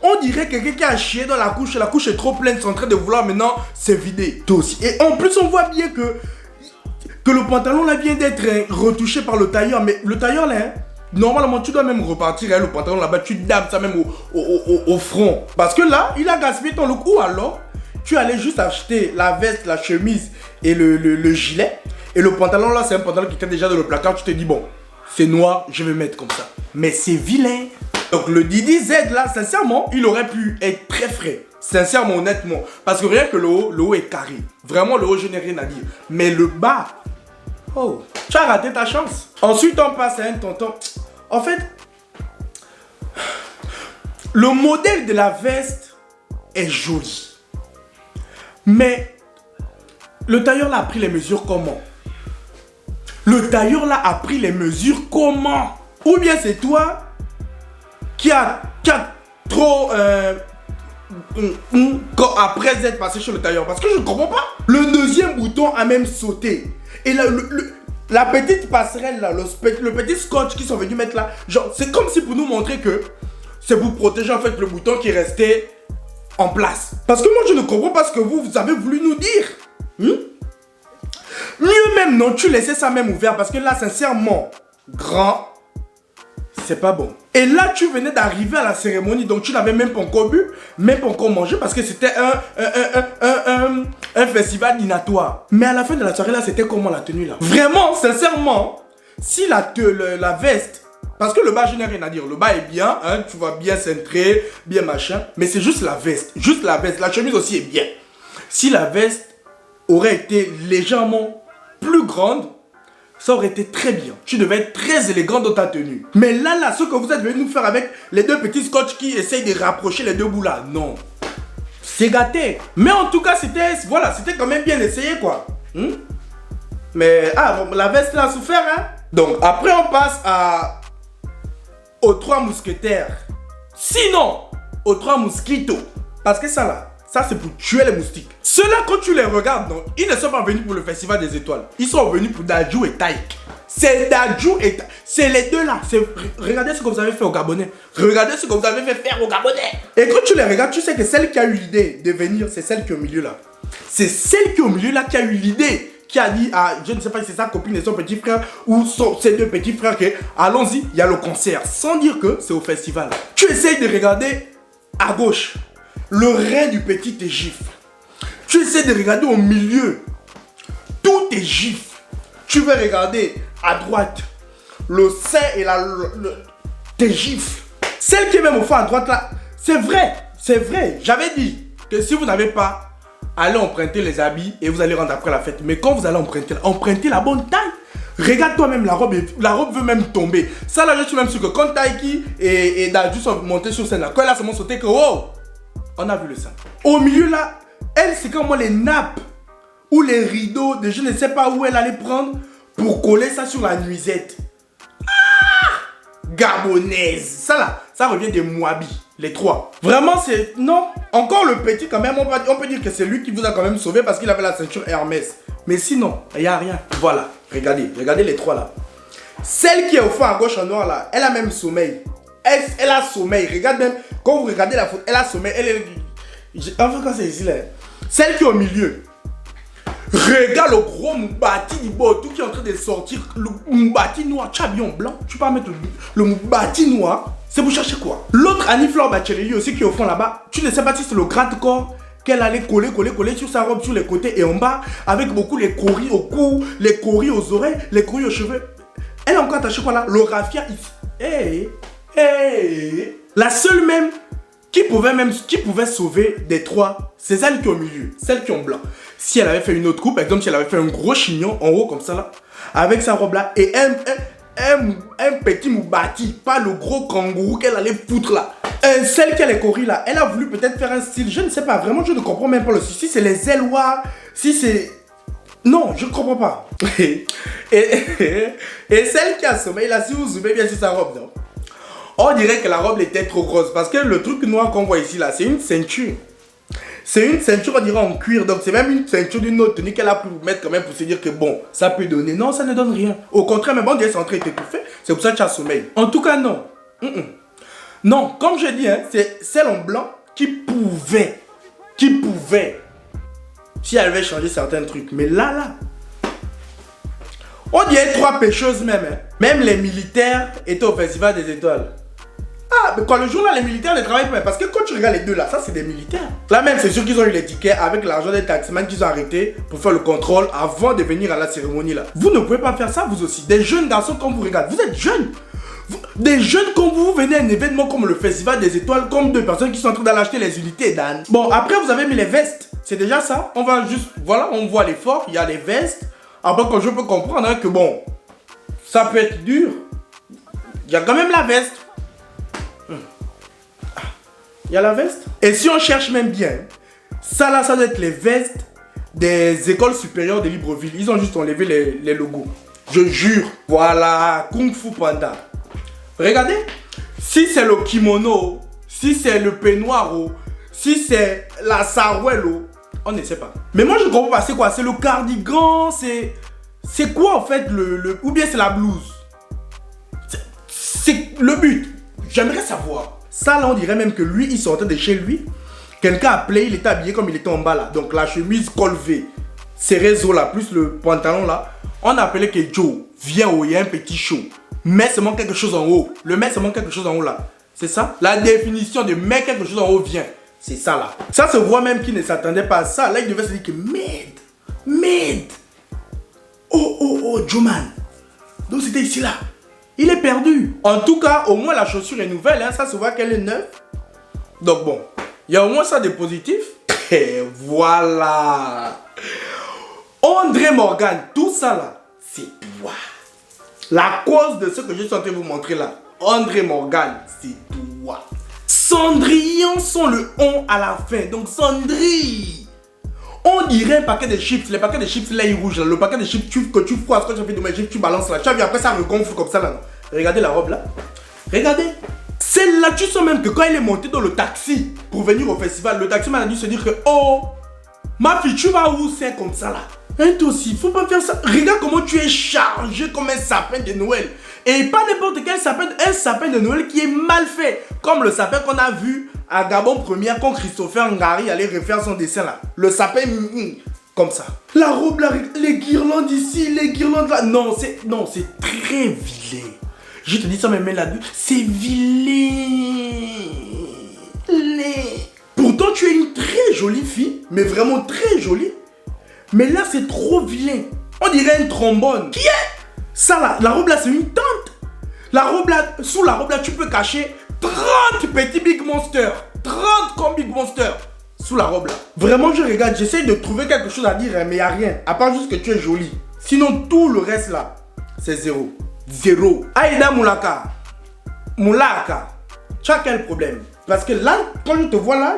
On dirait quelqu'un qui a chié dans la couche est trop pleine, c'est en train de vouloir maintenant se vider. Toi aussi. Et en plus, on voit bien que le pantalon là vient d'être retouché par le tailleur. Mais le tailleur là, hein, normalement, tu dois même repartir hein, le pantalon là-bas, tu dames ça même au front. Parce que là, il a gaspillé ton look. Ou alors, tu allais juste acheter la veste, la chemise et le gilet. Et le pantalon là, c'est un pantalon qui était déjà dans le placard. Tu te dis, bon, c'est noir, je vais mettre comme ça. Mais c'est vilain. Donc le Didi Z là, sincèrement, il aurait pu être très frais. Sincèrement, honnêtement. Parce que rien que le haut est carré. Vraiment, le haut, je n'ai rien à dire. Mais le bas, oh, tu as raté ta chance. Ensuite, on passe à un tonton. En fait, le modèle de la veste est joli. Mais le tailleur là a pris les mesures comment? Le tailleur là a pris les mesures comment? Ou bien c'est toi qui a trop après être passé chez le tailleur. Parce que je ne comprends pas. Le deuxième bouton a même sauté. Et là, la petite passerelle là, le petit scotch qu'ils sont venus mettre là, genre c'est comme si pour nous montrer que c'est pour protéger en fait le bouton qui est resté en place. Parce que moi je ne comprends pas ce que vous avez voulu nous dire. Mieux même non, tu laissais ça même ouvert parce que là sincèrement, grand, c'est pas bon. Et là, tu venais d'arriver à la cérémonie, donc tu n'avais même pas encore bu, même pas encore mangé, parce que c'était un festival dînatoire. Mais à la fin de la soirée, là, c'était comment la tenue, là? Vraiment, sincèrement, si la veste, parce que le bas, je n'ai rien à dire, le bas est bien, hein, tu vois, bien cintré, bien machin, mais c'est juste la veste, la chemise aussi est bien. Si la veste aurait été légèrement plus grande, ça aurait été très bien. Tu devais être très élégant dans ta tenue. Mais là, ce que vous êtes venu nous faire avec les deux petits scotch qui essayent de rapprocher les deux bouts là, non. C'est gâté. Mais en tout cas, c'était quand même bien essayé quoi. Mais, la veste là a souffert hein. Donc, après on passe aux 3 mousquetaires. Sinon, aux 3 mosquitos. Parce que ça c'est pour tuer les moustiques. Ceux-là, quand tu les regardes, non, ils ne sont pas venus pour le festival des étoiles. Ils sont venus pour Dadju et Taïk. C'est Dadju et Taïk. C'est les deux là. Regardez ce que vous avez fait aux Gabonais. Regardez ce que vous avez fait faire aux Gabonais. Et quand tu les regardes, tu sais que celle qui a eu l'idée de venir, c'est celle qui est au milieu là. C'est celle qui est au milieu là qui a eu l'idée. Qui a dit à, je ne sais pas si c'est sa copine et son petit frère ou ses deux petits frères que allons-y, il y a le concert. Sans dire que c'est au festival. Tu essayes de regarder à gauche. Le rein du petit est gifle. Tu essaies de regarder au milieu. Tout est gifle. Tu veux regarder à droite. Le sein et t'es gifle. Celle qui est même au fond à droite là. C'est vrai. C'est vrai. J'avais dit que si vous n'avez pas, allez emprunter les habits et vous allez rendre après la fête. Mais quand vous allez emprunter la bonne taille. Regarde toi-même la robe. La robe veut même tomber. Ça là, je suis même sûr que quand Taiki et Dadju sont montés sur scène là. Quand elle a seulement sauté que oh. On a vu le sein. Au milieu là, elle c'est comme moi les nappes ou les rideaux de je ne sais pas où elle allait prendre pour coller ça sur la nuisette. Gabonaise. Ça là, ça revient des Moabi, les 3. Vraiment c'est... Non. Encore le petit quand même, on peut dire que c'est lui qui vous a quand même sauvé parce qu'il avait la ceinture Hermès. Mais sinon, il n'y a rien. Voilà, regardez les 3 là. Celle qui est au fond à gauche en noir là, elle a même sommeil. elle a sommeil. Regarde même, quand vous regardez la photo, elle a sommeil. Enfin, quand c'est ici, là. Celle qui est au milieu. Regarde le gros Moubati Dibo, tout qui est en train de sortir. Le Moubati noir, tu as bien blanc. Tu peux pas mettre le Moubati noir. C'est pour chercher quoi? L'autre Annie-Fleur Bachelet aussi qui est au fond là-bas. Tu ne sais pas si c'est le grand corps qu'elle allait coller sur sa robe, sur les côtés et en bas. Avec beaucoup les coris au cou, les coris aux oreilles, les coris aux cheveux. Elle est encore attachée quoi là? Le raffia ici. La seule même qui pouvait sauver des trois, c'est celle qui est au milieu, celle qui est en blanc. Si elle avait fait une autre coupe, par exemple, si elle avait fait un gros chignon en haut comme ça là, avec sa robe là, et un petit Moubati, pas le gros kangourou qu'elle allait foutre là. Celle qui a les coris là, elle a voulu peut-être faire un style, je ne sais pas, vraiment je ne comprends même pas le style. Si c'est les Elwa, si c'est... Non, je ne comprends pas. et celle qui a sommeil là, si vous zoomez bien sur sa robe, non? On dirait que la robe était trop grosse parce que le truc noir qu'on voit ici là, c'est une ceinture. C'est une ceinture, on dirait en cuir, donc c'est même une ceinture d'une autre tenue qu'elle a pu vous mettre quand même pour se dire que bon, ça peut donner. Non, ça ne donne rien. Au contraire, même on dirait que c'est en train de t'étouffer, c'est pour ça que tu as sommeil. En tout cas, non. Non, comme je dis, hein, c'est celle en blanc qui pouvait, si elle avait changé certains trucs. Mais là, on dirait trois pêcheuses même. Hein. Même les militaires étaient au Festival des Étoiles. Ah, mais quand le jour là, les militaires ne travaillent pas. Parce que quand tu regardes les deux là, ça c'est des militaires. Là même, c'est sûr qu'ils ont eu les tickets avec l'argent des taximans qu'ils ont arrêté pour faire le contrôle avant de venir à la cérémonie là. Vous ne pouvez pas faire ça vous aussi. Des jeunes garçons comme vous regardez, vous êtes jeunes. Des jeunes comme vous venez à un événement comme le Festival des Étoiles, comme deux personnes qui sont en train d'aller acheter les unités d'âne. Bon, après vous avez mis les vestes. C'est déjà ça. On va juste, voilà, on voit l'effort. Il y a les vestes. Après, quand je peux comprendre hein, que bon, ça peut être dur. Il y a quand même la veste. Il y a la veste. Et si on cherche même bien, ça là, ça doit être les vestes des écoles supérieures de Libreville. Ils ont juste enlevé les logos. Je jure. Voilà, Kung Fu Panda. Regardez. Si c'est le kimono, si c'est le peignoir, si c'est la sarouel, on ne sait pas. Mais moi je ne comprends pas. C'est quoi? C'est le cardigan, c'est quoi en fait ou bien c'est la blouse? C'est le but. J'aimerais savoir. Ça là on dirait même que lui il sortait de chez lui. Quelqu'un a appelé, il était habillé comme il était en bas là. Donc la chemise col V, ces réseaux là, plus le pantalon là. On a appelé que Joe, viens haut, il y a un petit show. Mets seulement quelque chose en haut. Le mets seulement quelque chose en haut là. C'est ça? La définition de mets quelque chose en haut, viens. C'est ça là. Ça se voit même qu'il ne s'attendait pas à ça. Là il devait se dire que merde. Oh, Joe man. Donc c'était ici là. Il est perdu. En tout cas, au moins la chaussure est nouvelle. Hein. Ça se voit qu'elle est neuve. Donc bon, il y a au moins ça de positif. Et voilà. André Morgan, tout ça là, c'est toi. La cause de ce que je suis en train de vous montrer là, André Morgan, c'est toi. Cendrillon sont le on à la fin. Donc Cendrille. On dirait un paquet de chips. Les paquets de chips là, ils rouges. Le paquet de chips que tu froisses quand tu fais de mes chips, tu balances là. Tu as vu après ça regonfle comme ça là. Regardez la robe là. Regardez. Celle-là, tu sens même que quand il est monté dans le taxi pour venir au festival, le taximan a dû se dire que oh, ma fille, tu vas où c'est comme ça là? Hein, toi aussi, faut pas faire ça. Regarde comment tu es chargé comme un sapin de Noël. Et pas n'importe quel sapin, un sapin de Noël qui est mal fait. Comme le sapin qu'on a vu à Gabon Première quand Christopher Ngari allait refaire son dessin là. Le sapin comme ça. La robe là, les guirlandes ici, les guirlandes là. Non, c'est très vilain. Je te dis ça même là-dessus. C'est vilain. Pourtant tu es une très jolie fille, mais vraiment très jolie. Mais là, c'est trop vilain. On dirait un trombone. Qui est ça là? La robe là, c'est une tente. La robe là, sous la robe là, tu peux cacher 30 petits Big Monster. 30 comme Big Monster. Sous la robe là. Vraiment, je regarde, j'essaie de trouver quelque chose à dire, mais il n'y a rien. À part juste que tu es jolie. Sinon, tout le reste là, c'est zéro. Zéro. Aïda Moulaka. Tu as quel problème? Parce que là, quand je te vois là,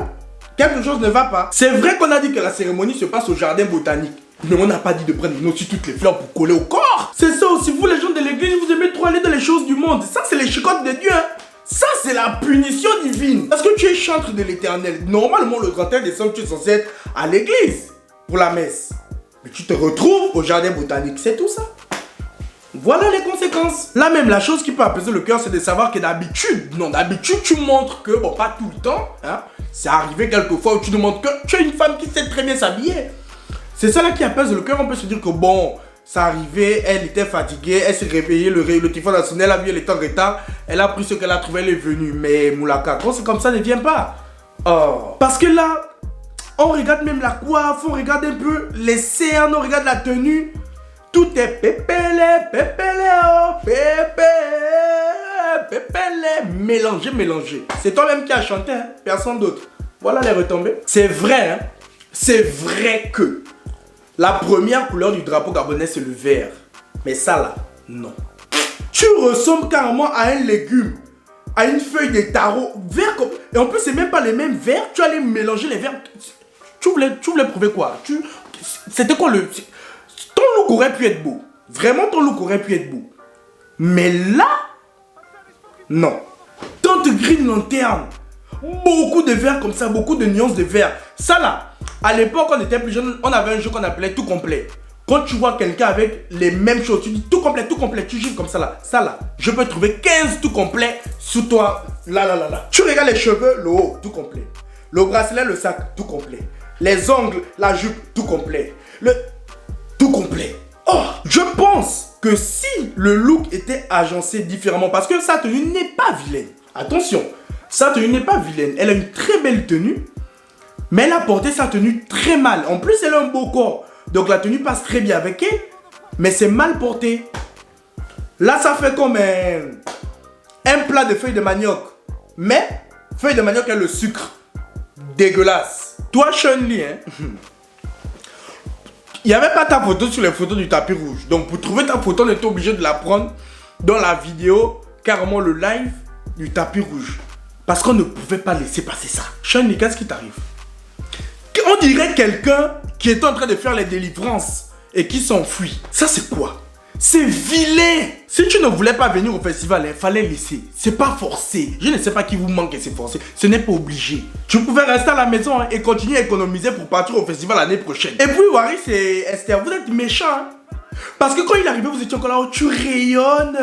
quelque chose ne va pas. C'est vrai qu'on a dit que la cérémonie se passe au jardin botanique. Mais on n'a pas dit de prendre aussi toutes les fleurs pour coller au corps. C'est ça aussi, vous les gens de l'église, vous aimez trop aller dans les choses du monde. Ça, c'est les chicottes de Dieu. Hein. Ça, c'est la punition divine. Parce que tu es chantre de l'éternel. Normalement, le 31 décembre, tu es censé être à l'église pour la messe. Mais tu te retrouves au jardin botanique. C'est tout ça. Voilà les conséquences. Là même, la chose qui peut apaiser le cœur, c'est de savoir que d'habitude, non, d'habitude, tu montres que, bon, pas tout le temps, hein, c'est arrivé quelquefois où tu nous montres que tu es une femme qui sait très bien s'habiller. C'est ça là qui apaise le cœur. On peut se dire que bon, ça arrivait, elle était fatiguée, elle s'est réveillée, le téléphone a sonné, elle a vu, elle était en retard, elle a pris ce qu'elle a trouvé, elle est venue. Mais Moulaka, quand c'est comme ça, ne viens pas. Oh. Parce que là, on regarde même la coiffe, on regarde un peu les cernes, on regarde la tenue. Tout est pépélé, oh, pépélé, mélangé. C'est toi-même qui as chanté, hein? Personne d'autre. Voilà les retombées. C'est vrai, hein? C'est vrai que la première couleur du drapeau gabonais, c'est le vert. Mais ça là, non. Tu ressembles carrément à un légume, à une feuille de taro. Vert comme... Et en plus, c'est même pas les mêmes verts. Tu allais mélanger les verts. Tu voulais prouver quoi? C'était quoi le... Ton look aurait pu être beau. Vraiment, ton look aurait pu être beau. Mais là, non. Tante Green Lanterne. Beaucoup de verts comme ça, beaucoup de nuances de verts. Ça là, à l'époque, quand on était plus jeune, on avait un jeu qu'on appelait tout complet. Quand tu vois quelqu'un avec les mêmes choses, tu dis tout complet, tu gifles comme ça là. Ça là, je peux trouver 15 tout complets sous toi. Là. Tu regardes les cheveux, le haut, tout complet. Le bracelet, le sac, tout complet. Les ongles, la jupe, tout complet. Tout complet. Oh, je pense que si le look était agencé différemment, parce que sa tenue n'est pas vilaine. Attention, sa tenue n'est pas vilaine. Elle a une très belle tenue, mais elle a porté sa tenue très mal. En plus, elle a un beau corps. Donc la tenue passe très bien avec elle, mais c'est mal porté. Là, ça fait comme un plat de feuilles de manioc. Mais, feuilles de manioc et le sucre. Dégueulasse. Toi, Chun-Li, hein. Il n'y avait pas ta photo sur les photos du tapis rouge. Donc pour trouver ta photo, on était obligé de la prendre dans la vidéo, carrément le live du tapis rouge. Parce qu'on ne pouvait pas laisser passer ça. Chun-Li, qu'est-ce qui t'arrive? On dirait quelqu'un qui est en train de faire les délivrances et qui s'enfuit. Ça c'est quoi? C'est vilain. Si tu ne voulais pas venir au festival, il fallait laisser. C'est pas forcé. Je ne sais pas qui vous manque et c'est forcé. Ce n'est pas obligé. Tu pouvais rester à la maison et continuer à économiser pour partir au festival l'année prochaine. Et puis Waris et Esther, vous êtes méchants. Hein? Parce que quand il arrivait, vous étiez encore là, oh, tu rayonnes,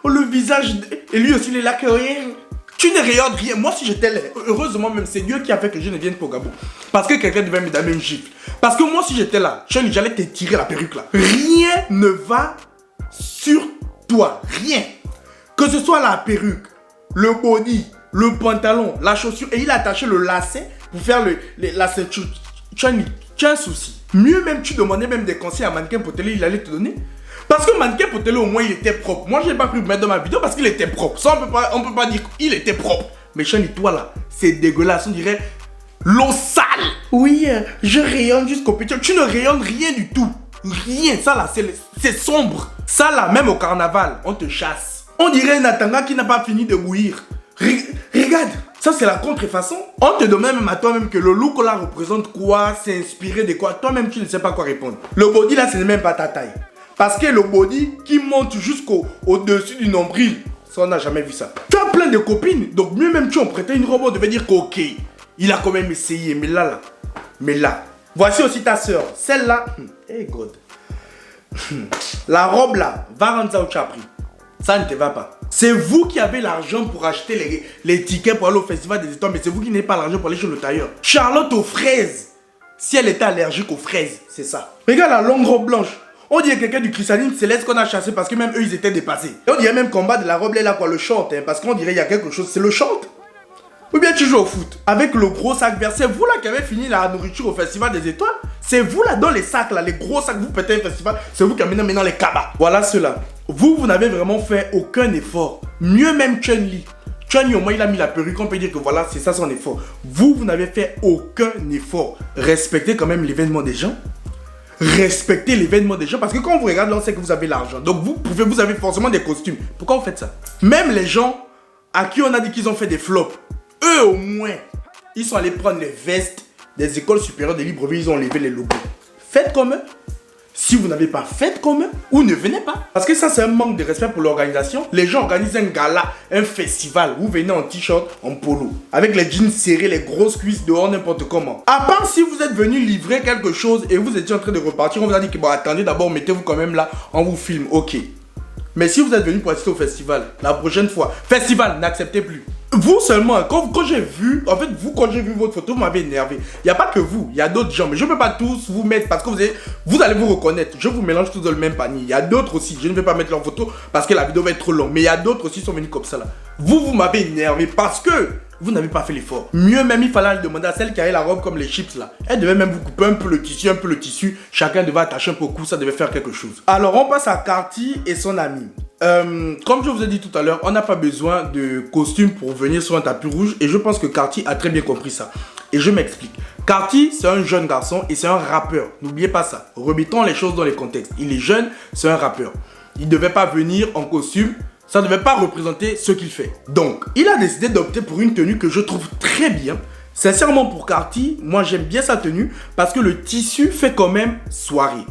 oh, le visage. Et lui aussi, il est là que rien. Tu ne rayonnes rien. Moi, si j'étais là, heureusement même, c'est Dieu qui a fait que je ne vienne pas au Gabon. Parce que quelqu'un devait me donner une gifle. Parce que moi, si j'étais là, j'allais te tirer la perruque là. Rien ne va sur toi. Rien. Que ce soit la perruque, le body, le pantalon, la chaussure. Et il a attaché le lacet pour faire la ceinture. Tu as un souci. Mieux même, tu demandais même des conseils à Mannequin Potelé, il allait te donner. Parce que Mannequin Potelé, au moins, il était propre. Moi, je n'ai pas pu le mettre dans ma vidéo parce qu'il était propre. Ça, on peut pas dire qu'il était propre. Mais Chun-Li, toi là, c'est dégueulasse. On dirait l'eau sale. Oui, je rayonne jusqu'au petit. Tu ne rayonnes rien du tout. Rien. Ça là, c'est sombre. Ça là, même au carnaval, on te chasse. On dirait Natanga qui n'a pas fini de bouillir. Regarde. Ça, c'est la contrefaçon. On te demande même à toi-même que le look là représente quoi, c'est inspiré de quoi. Toi-même, tu ne sais pas quoi répondre. Le body là, ce n'est même pas ta taille. Parce que le body qui monte jusqu'au-dessus du nombril, ça, on n'a jamais vu ça. Tu as plein de copines, donc mieux même tu en prêtais une robe, on devait dire qu'ok, il a quand même essayé, mais là. Voici aussi ta soeur, celle-là, hey God. La robe là, va rendre ça où tu as pris. Ça ne te va pas. C'est vous qui avez l'argent pour acheter les tickets pour aller au festival des étoiles, mais c'est vous qui n'avez pas l'argent pour aller chez le tailleur. Charlotte aux fraises. Si elle était allergique aux fraises, c'est ça. Regarde la longue robe blanche. On dirait quelqu'un du cristalline céleste qu'on a chassé parce que même eux ils étaient dépassés. Et on dirait même combat de la robe là quoi, le short, hein, parce qu'on dirait il y a quelque chose, c'est le short. Ou bien tu joues au foot avec le gros sac vert. C'est vous là qui avez fini la nourriture au festival des étoiles. C'est vous là dans les sacs là, les gros sacs, vous pétez un festival. C'est vous qui amenez maintenant les cabas. Voilà ceux-là. Vous n'avez vraiment fait aucun effort. Mieux même Chun-Li. Chun-Li au moins il a mis la perruque, on peut dire que voilà, c'est ça son effort. Vous n'avez fait aucun effort. Respectez quand même l'événement des gens. Respectez l'événement des gens parce que quand on vous regarde là on sait que vous avez l'argent, donc vous avez forcément des costumes. Pourquoi vous faites ça? Même les gens à qui on a dit qu'ils ont fait des flops, eux au moins ils sont allés prendre les vestes des écoles supérieures de Libreville, ils ont enlevé les logos. Faites comme eux. Si vous n'avez pas fait comme eux, ou ne venez pas. Parce que ça c'est un manque de respect pour l'organisation. Les gens organisent un gala, un festival. Vous venez en t-shirt, en polo. Avec les jeans serrés, les grosses cuisses dehors, n'importe comment. À part si vous êtes venu livrer quelque chose et vous étiez en train de repartir, on vous a dit que bon attendez d'abord, mettez-vous quand même là, on vous filme, ok. Mais si vous êtes venu pour assister au festival, la prochaine fois, festival, n'acceptez plus. Vous seulement, quand j'ai vu, en fait, quand j'ai vu votre photo, vous m'avez énervé. Il n'y a pas que vous, il y a d'autres gens, mais je ne peux pas tous vous mettre parce que vous allez vous reconnaître. Je vous mélange tous dans le même panier. Il y a d'autres aussi, je ne vais pas mettre leurs photos parce que la vidéo va être trop longue. Mais il y a d'autres aussi qui sont venus comme ça là. Vous m'avez énervé parce que vous n'avez pas fait l'effort. Mieux même, il fallait demander à celle qui avait la robe comme les chips là. Elle devait même vous couper un peu le tissu, Chacun devait attacher un peu au cou, ça devait faire quelque chose. Alors, on passe à Carti et son ami. Comme je vous ai dit tout à l'heure, on n'a pas besoin de costume pour venir sur un tapis rouge. Et je pense que Carti a très bien compris ça. Et je m'explique. Carti, c'est un jeune garçon et c'est un rappeur. N'oubliez pas ça. Remettons les choses dans les contextes. Il est jeune, c'est un rappeur. Il ne devait pas venir en costume. Ça ne devait pas représenter ce qu'il fait. Donc, il a décidé d'opter pour une tenue que je trouve très bien. Sincèrement, pour Carti, moi j'aime bien sa tenue parce que le tissu fait quand même soirée.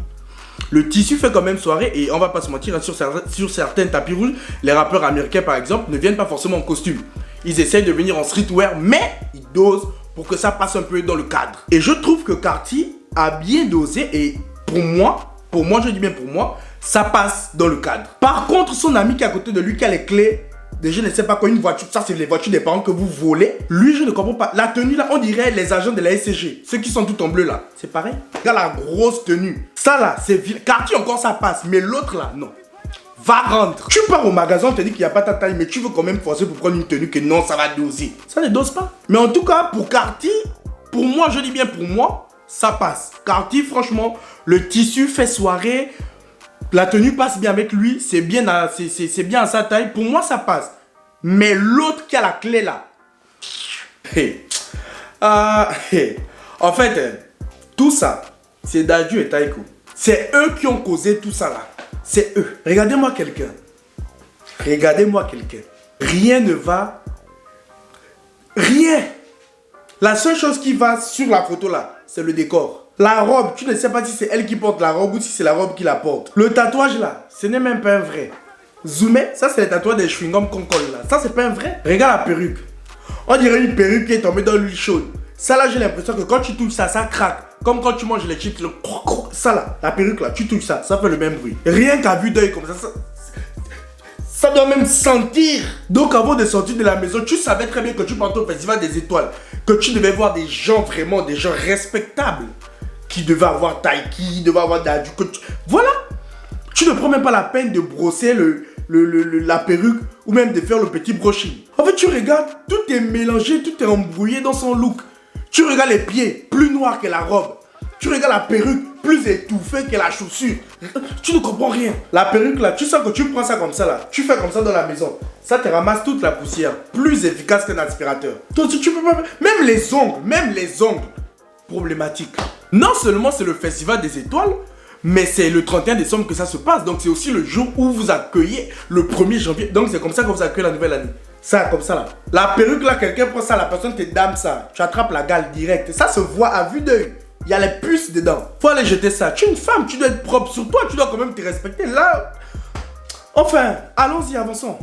Le tissu fait quand même soirée et on va pas se mentir, sur certains tapis rouges, les rappeurs américains par exemple ne viennent pas forcément en costume. Ils essayent de venir en streetwear, mais ils dosent pour que ça passe un peu dans le cadre. Et je trouve que Carti a bien dosé et pour moi, je dis bien pour moi, ça passe dans le cadre. Par contre, son ami qui est à côté de lui, qui a les clés, je ne sais pas quoi, une voiture, ça c'est les voitures des parents que vous volez. Lui, je ne comprends pas. La tenue là, on dirait les agents de la SCG. Ceux qui sont tout en bleu là, c'est pareil. Regarde la grosse tenue. Ça là, c'est vil. Carti encore ça passe, mais l'autre là, non. Va rentrer. Tu pars au magasin, on te dit qu'il n'y a pas ta taille, mais tu veux quand même forcer pour prendre une tenue que non, ça va doser. Ça ne dose pas. Mais en tout cas, pour Carti, pour moi, je dis bien pour moi, ça passe. Carti, franchement, le tissu fait soirée. La tenue passe bien avec lui, c'est bien à sa taille. Pour moi, ça passe. Mais l'autre qui a la clé là. En fait, tout ça, c'est Dadju et Taïko. C'est eux qui ont causé tout ça là. C'est eux. Regardez-moi quelqu'un. Rien ne va. Rien. La seule chose qui va sur la photo là, c'est le décor. La robe, tu ne sais pas si c'est elle qui porte la robe ou si c'est la robe qui la porte. Le tatouage là, ce n'est même pas un vrai. Zoomé, ça c'est le tatouage des chewing-gums qu'on colle là. Ça c'est pas un vrai. Regarde la perruque. On dirait une perruque qui est tombée dans l'huile chaude. Ça là, j'ai l'impression que quand tu touches ça, ça craque. Comme quand tu manges les chips, ça là, la perruque là, tu touches ça, ça fait le même bruit. Rien qu'à vue d'œil comme ça doit même sentir. Donc avant de sortir de la maison, tu savais très bien que tu partais au festival des étoiles. Que tu devais voir des gens vraiment, des gens respectables. Qui devait avoir Taiki, qui devait avoir Dadju. Voilà. Tu ne prends même pas la peine de brosser la perruque ou même de faire le petit brushing. En fait, tu regardes, tout est mélangé, tout est embrouillé dans son look. Tu regardes les pieds, plus noirs que la robe. Tu regardes la perruque, plus étouffée que la chaussure. Tu ne comprends rien. La perruque là, tu sens que tu prends ça comme ça là. Tu fais comme ça dans la maison. Ça te ramasse toute la poussière. Plus efficace qu'un aspirateur. Toi, tu peux pas... Même les ongles. Problématique. Non seulement c'est le festival des étoiles, mais c'est le 31 décembre que ça se passe. Donc c'est aussi le jour où vous accueillez le 1er janvier. Donc c'est comme ça que vous accueillez la nouvelle année. Ça, comme ça là. La perruque là, quelqu'un prend ça, la personne te dame ça. Tu attrapes la gale direct. Ça se voit à vue d'œil. Il y a les puces dedans. Faut aller jeter ça. Tu es une femme, tu dois être propre sur toi. Tu dois quand même te respecter. Là. Enfin, allons-y, avançons.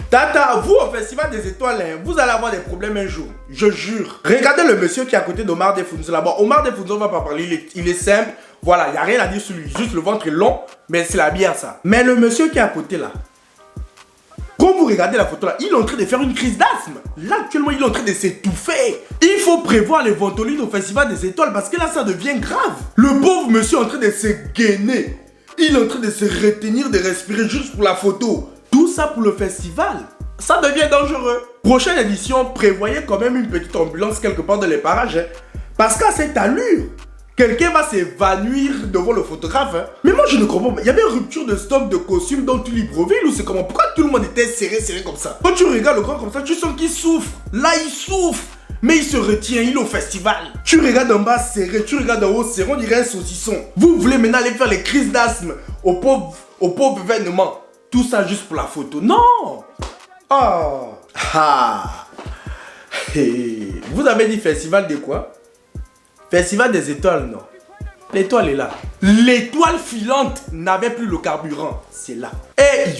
Tata, vous au festival des étoiles, hein, vous allez avoir des problèmes un jour. Je jure. Regardez le monsieur qui est à côté d'Omar Defunzo là-bas. Omar Defunzo, on va pas parler. Il est simple. Voilà, il n'y a rien à dire sur lui. Juste le ventre est long, mais c'est la bière ça. Mais le monsieur qui est à côté là. Quand vous regardez la photo là, il est en train de faire une crise d'asthme. Là actuellement, il est en train de s'étouffer. Il faut prévoir les ventoline au festival des étoiles parce que là, ça devient grave. Le pauvre monsieur est en train de se gainer. Il est en train de se retenir de respirer juste pour la photo. Tout ça pour le festival. Ça devient dangereux. Prochaine édition, prévoyez quand même une petite ambulance quelque part dans les parages. Hein. Parce qu'à cette allure, quelqu'un va s'évanouir devant le photographe. Hein. Mais moi, je ne comprends pas. Il y avait une rupture de stock de costumes dans tout Libreville ou c'est comment? Pourquoi tout le monde était serré comme ça? Quand tu regardes le grand comme ça, tu sens qu'il souffre. Là, il souffre. Mais il se retient, il est au festival. Tu regardes en bas serré, tu regardes en haut serré, on dirait un saucisson. Vous voulez maintenant aller faire les crises d'asthme au pauvre événement. Tout ça juste pour la photo. Non. Oh. Ah. Hey. Vous avez dit festival de quoi? Festival des étoiles, non. L'étoile est là. L'étoile filante n'avait plus le carburant. C'est là. Et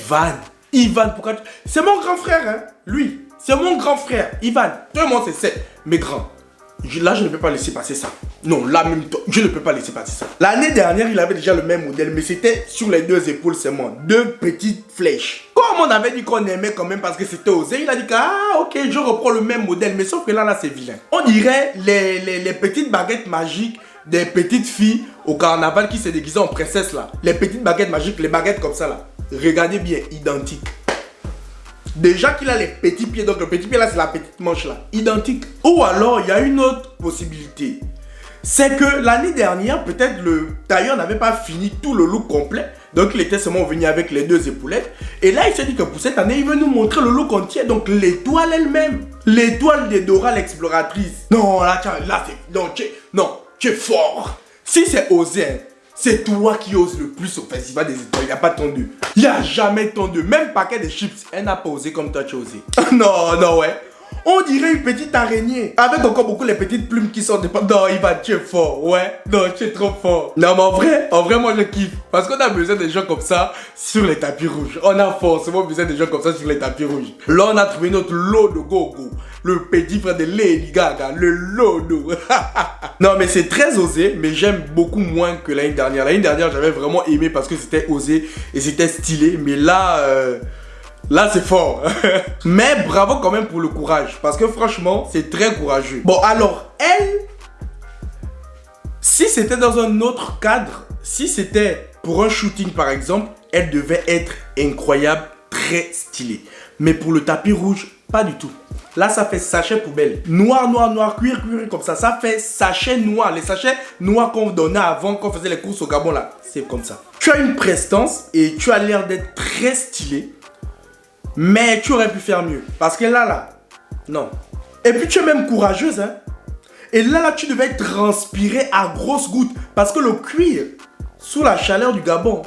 Ivan, pourquoi tu... C'est mon grand frère, hein. Lui, c'est mon grand frère. Ivan, tout le monde c'est mes grands. Là, je ne peux pas laisser passer ça. Non, là même, je ne peux pas laisser passer ça. L'année dernière, il avait déjà le même modèle, mais c'était sur les deux épaules seulement. Deux petites flèches. Comme on avait dit qu'on aimait quand même parce que c'était osé, il a dit que, ah, ok, je reprends le même modèle. Mais sauf que là, c'est vilain. On dirait les petites baguettes magiques des petites filles au carnaval qui se déguisaient en princesse là. Les petites baguettes magiques, les baguettes comme ça là. Regardez bien, identiques. Déjà qu'il a les petits pieds, donc le petit pied là c'est la petite manche là, identique. Ou alors il y a une autre possibilité. C'est que l'année dernière, peut-être le tailleur n'avait pas fini tout le look complet. Donc il était seulement venu avec les deux épaulettes. Et là il s'est dit que pour cette année, il veut nous montrer le look entier. Donc l'étoile elle-même. L'étoile de Dora l'exploratrice. Non, là, c'est... Non, tu es fort. Si c'est osé, hein, c'est toi qui oses le plus au festival des étoiles. Il n'y a pas tant d'eux. Il n'y a jamais tant d'eux. Même paquet de chips, elle n'a pas osé comme toi tu as osé. Non, ouais. On dirait une petite araignée. Avec encore beaucoup les petites plumes qui sortent. Non, il va, tu es fort. Ouais, non, tu es trop fort. Non, mais en vrai, moi je kiffe. Parce qu'on a besoin de gens comme ça sur les tapis rouges. On a forcément besoin de gens comme ça sur les tapis rouges. Là, on a trouvé notre lot de gogo. Le petit frère de Lady Gaga, le Lodo. Non, mais c'est très osé, mais j'aime beaucoup moins que l'année dernière. L'année dernière, j'avais vraiment aimé parce que c'était osé et c'était stylé. Mais là, là c'est fort. Mais bravo quand même pour le courage. Parce que franchement, c'est très courageux. Bon, alors, elle, si c'était dans un autre cadre, si c'était pour un shooting par exemple, elle devait être incroyable, très stylée. Mais pour le tapis rouge, pas du tout. Là, ça fait sachet poubelle. Noir, cuir, comme ça. Ça fait sachet noir. Les sachets noirs qu'on donnait avant, qu'on faisait les courses au Gabon, là. C'est comme ça. Tu as une prestance et tu as l'air d'être très stylé. Mais tu aurais pu faire mieux. Parce que là, non. Et puis, tu es même courageuse, hein. Et là, tu devais transpirer à grosses gouttes. Parce que le cuir, sous la chaleur du Gabon,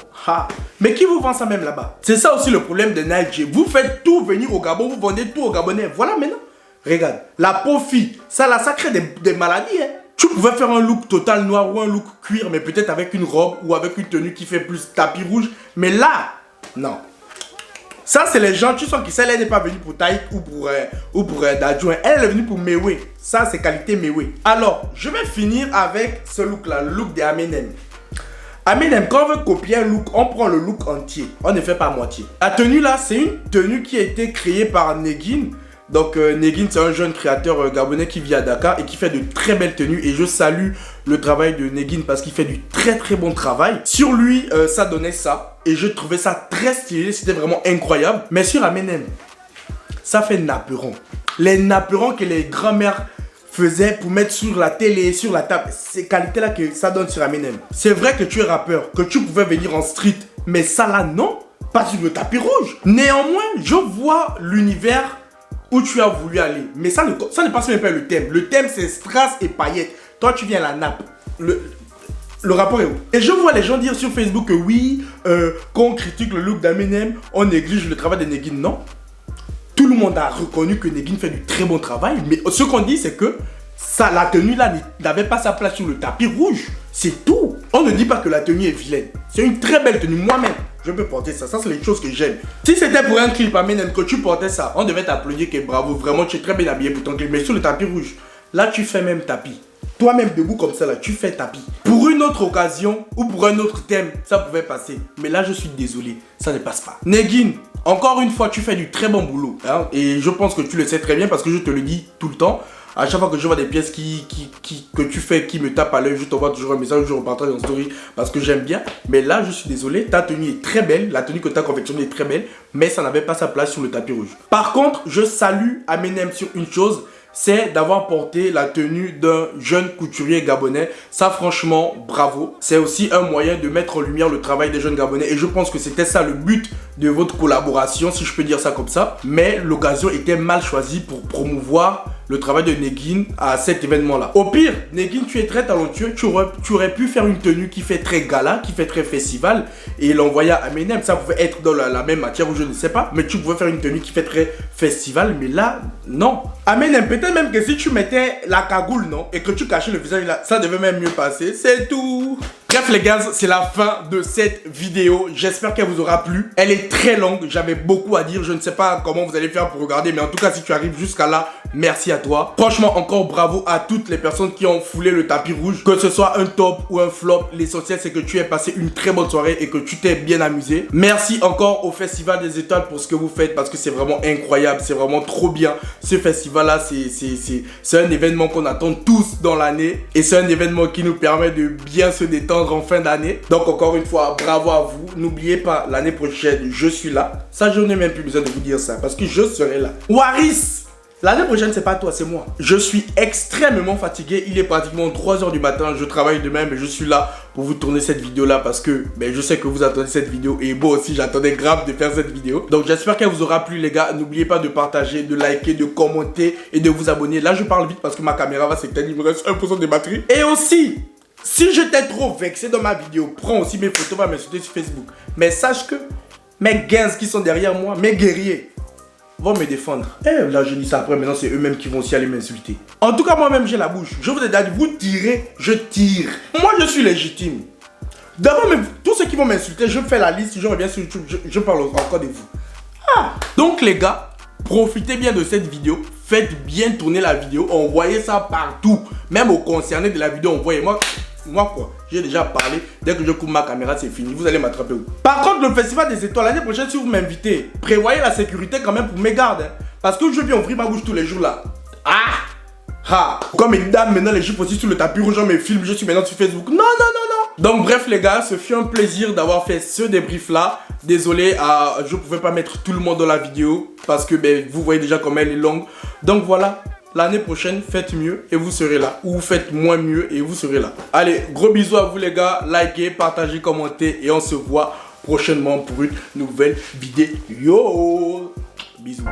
mais qui vous vend ça même là-bas? C'est ça aussi le problème de Nike. Vous faites tout venir au Gabon, vous vendez tout aux Gabonais. Voilà maintenant. Regarde, la peau fille, ça là, ça crée des maladies. Hein. Tu pouvais faire un look total noir ou un look cuir, mais peut-être avec une robe ou avec une tenue qui fait plus tapis rouge. Mais là, non. Ça, c'est les gens, tu sens que celle-là n'est pas venue pour Taïk ou pour Dadjouin. Elle est venue pour Mewe. Ça, c'est qualité Mewe. Alors, je vais finir avec ce look-là, le look de Aminem. Aminem, quand on veut copier un look, on prend le look entier. On ne fait pas à moitié. La tenue là, c'est une tenue qui a été créée par Negin. Donc Negin, c'est un jeune créateur gabonais qui vit à Dakar et qui fait de très belles tenues. Et je salue le travail de Negin parce qu'il fait du très bon travail. Sur lui, ça donnait ça. Et je trouvais ça très stylé. C'était vraiment incroyable. Mais sur Aminem, ça fait napperon. Les napperons que les grands-mères faisait pour mettre sur la télé, sur la table. Ces qualités-là que ça donne sur Aminem. C'est vrai que tu es rappeur, que tu pouvais venir en street, mais ça là, non, pas sur le tapis rouge. Néanmoins, je vois l'univers où tu as voulu aller. Mais ça ne passe même pas le thème. Le thème, c'est strass et paillettes. Toi, tu viens à la nappe. Le rapport est où? Et je vois les gens dire sur Facebook que oui, quand on critique le look d'Aminem, on néglige le travail de Negin. Non. Tout le monde a reconnu que Negin fait du très bon travail, mais ce qu'on dit, c'est que ça, la tenue là n'avait pas sa place sur le tapis rouge. C'est tout. On ne dit pas que la tenue est vilaine. C'est une très belle tenue. Moi-même, je peux porter ça. Ça, c'est les choses que j'aime. Si c'était pour un clip, Aminem, que tu portais ça, on devait t'applaudir que bravo. Vraiment, tu es très bien habillé pour ton clip. Mais sur le tapis rouge, là, tu fais même tapis. Toi-même debout comme ça, là, tu fais tapis. Pour une autre occasion ou pour un autre thème, ça pouvait passer. Mais là, je suis désolé, ça ne passe pas. Negin, encore une fois, tu fais du très bon boulot. Hein, et je pense que tu le sais très bien parce que je te le dis tout le temps. À chaque fois que je vois des pièces que tu fais qui me tapent à l'œil, je t'envoie toujours un message, je repartage en story parce que j'aime bien. Mais là, je suis désolé, ta tenue est très belle. La tenue que tu as confectionnée est très belle. Mais ça n'avait pas sa place sur le tapis rouge. Par contre, je salue Aminem sur une chose. C'est d'avoir porté la tenue d'un jeune couturier gabonais. Ça, franchement, bravo. C'est aussi un moyen de mettre en lumière le travail des jeunes gabonais. Et je pense que c'était ça le but de votre collaboration, si je peux dire ça comme ça. Mais l'occasion était mal choisie pour promouvoir le travail de Negin à cet événement-là. Au pire, Negin, tu es très talentueux. Tu aurais pu faire une tenue qui fait très gala, qui fait très festival et l'envoyer à Aminem. Ça pouvait être dans la même matière ou je ne sais pas. Mais tu pouvais faire une tenue qui fait très festival. Mais là, non. Aminem, peut-être même que si tu mettais la cagoule, non, et que tu cachais le visage là, ça devait même mieux passer. C'est tout. Bref les gars, c'est la fin de cette vidéo. J'espère qu'elle vous aura plu. Elle est très longue, j'avais beaucoup à dire. Je ne sais pas comment vous allez faire pour regarder, mais en tout cas si tu arrives jusqu'à là, merci à toi. Franchement, encore bravo à toutes les personnes qui ont foulé le tapis rouge. Que ce soit un top ou un flop, l'essentiel c'est que tu aies passé une très bonne soirée et que tu t'es bien amusé. Merci encore au Festival des Étoiles pour ce que vous faites parce que c'est vraiment incroyable, c'est vraiment trop bien. Ce festival là, c'est un événement qu'on attend tous dans l'année et c'est un événement qui nous permet de bien se détendre en fin d'année. Donc encore une fois, bravo à vous. N'oubliez pas, l'année prochaine, je suis là. Ça, je n'ai même plus besoin de vous dire ça parce que je serai là. Waris, l'année prochaine, c'est pas toi, c'est moi. Je suis extrêmement fatigué. Il est pratiquement 3 h du matin. Je travaille demain, mais je suis là pour vous tourner cette vidéo-là parce que je sais que vous attendez cette vidéo et moi aussi, j'attendais grave de faire cette vidéo. Donc, j'espère qu'elle vous aura plu, les gars. N'oubliez pas de partager, de liker, de commenter et de vous abonner. Là, je parle vite parce que ma caméra va s'éteindre. Il me reste 1% de batterie. Et aussi, si je t'ai trop vexé dans ma vidéo, prends aussi mes photos, va m'insulter sur Facebook. Mais sache que mes gars qui sont derrière moi, mes guerriers, vont me défendre. Et là, je dis ça après, maintenant, c'est eux-mêmes qui vont aussi aller m'insulter. En tout cas, moi-même, j'ai la bouche. Je vous ai dit, vous tirez, je tire. Moi, je suis légitime. D'abord, tous ceux qui vont m'insulter, je fais la liste, je reviens sur YouTube, je parle encore de vous. Donc, les gars, profitez bien de cette vidéo. Faites bien tourner la vidéo. Envoyez ça partout. Même aux concernés de la vidéo, envoyez-moi. Moi quoi, j'ai déjà parlé. Dès que je coupe ma caméra, c'est fini. Vous allez m'attraper où? Par contre, le Festival des Étoiles, l'année prochaine, si vous m'invitez, prévoyez la sécurité quand même pour mes gardes. Parce que je viens ouvrir ma bouche tous les jours là. Comme une dame, maintenant les chiffres aussi sur le tapis rouge, mes films, je suis maintenant sur Facebook. Non. Donc bref les gars, ce fut un plaisir d'avoir fait ce débrief là. Désolé, je ne pouvais pas mettre tout le monde dans la vidéo. Parce que vous voyez déjà comme elle est longue. Donc voilà. L'année prochaine, faites mieux et vous serez là. Ou faites moins mieux et vous serez là. Allez, gros bisous à vous les gars. Likez, partagez, commentez et on se voit prochainement pour une nouvelle vidéo. Bisous.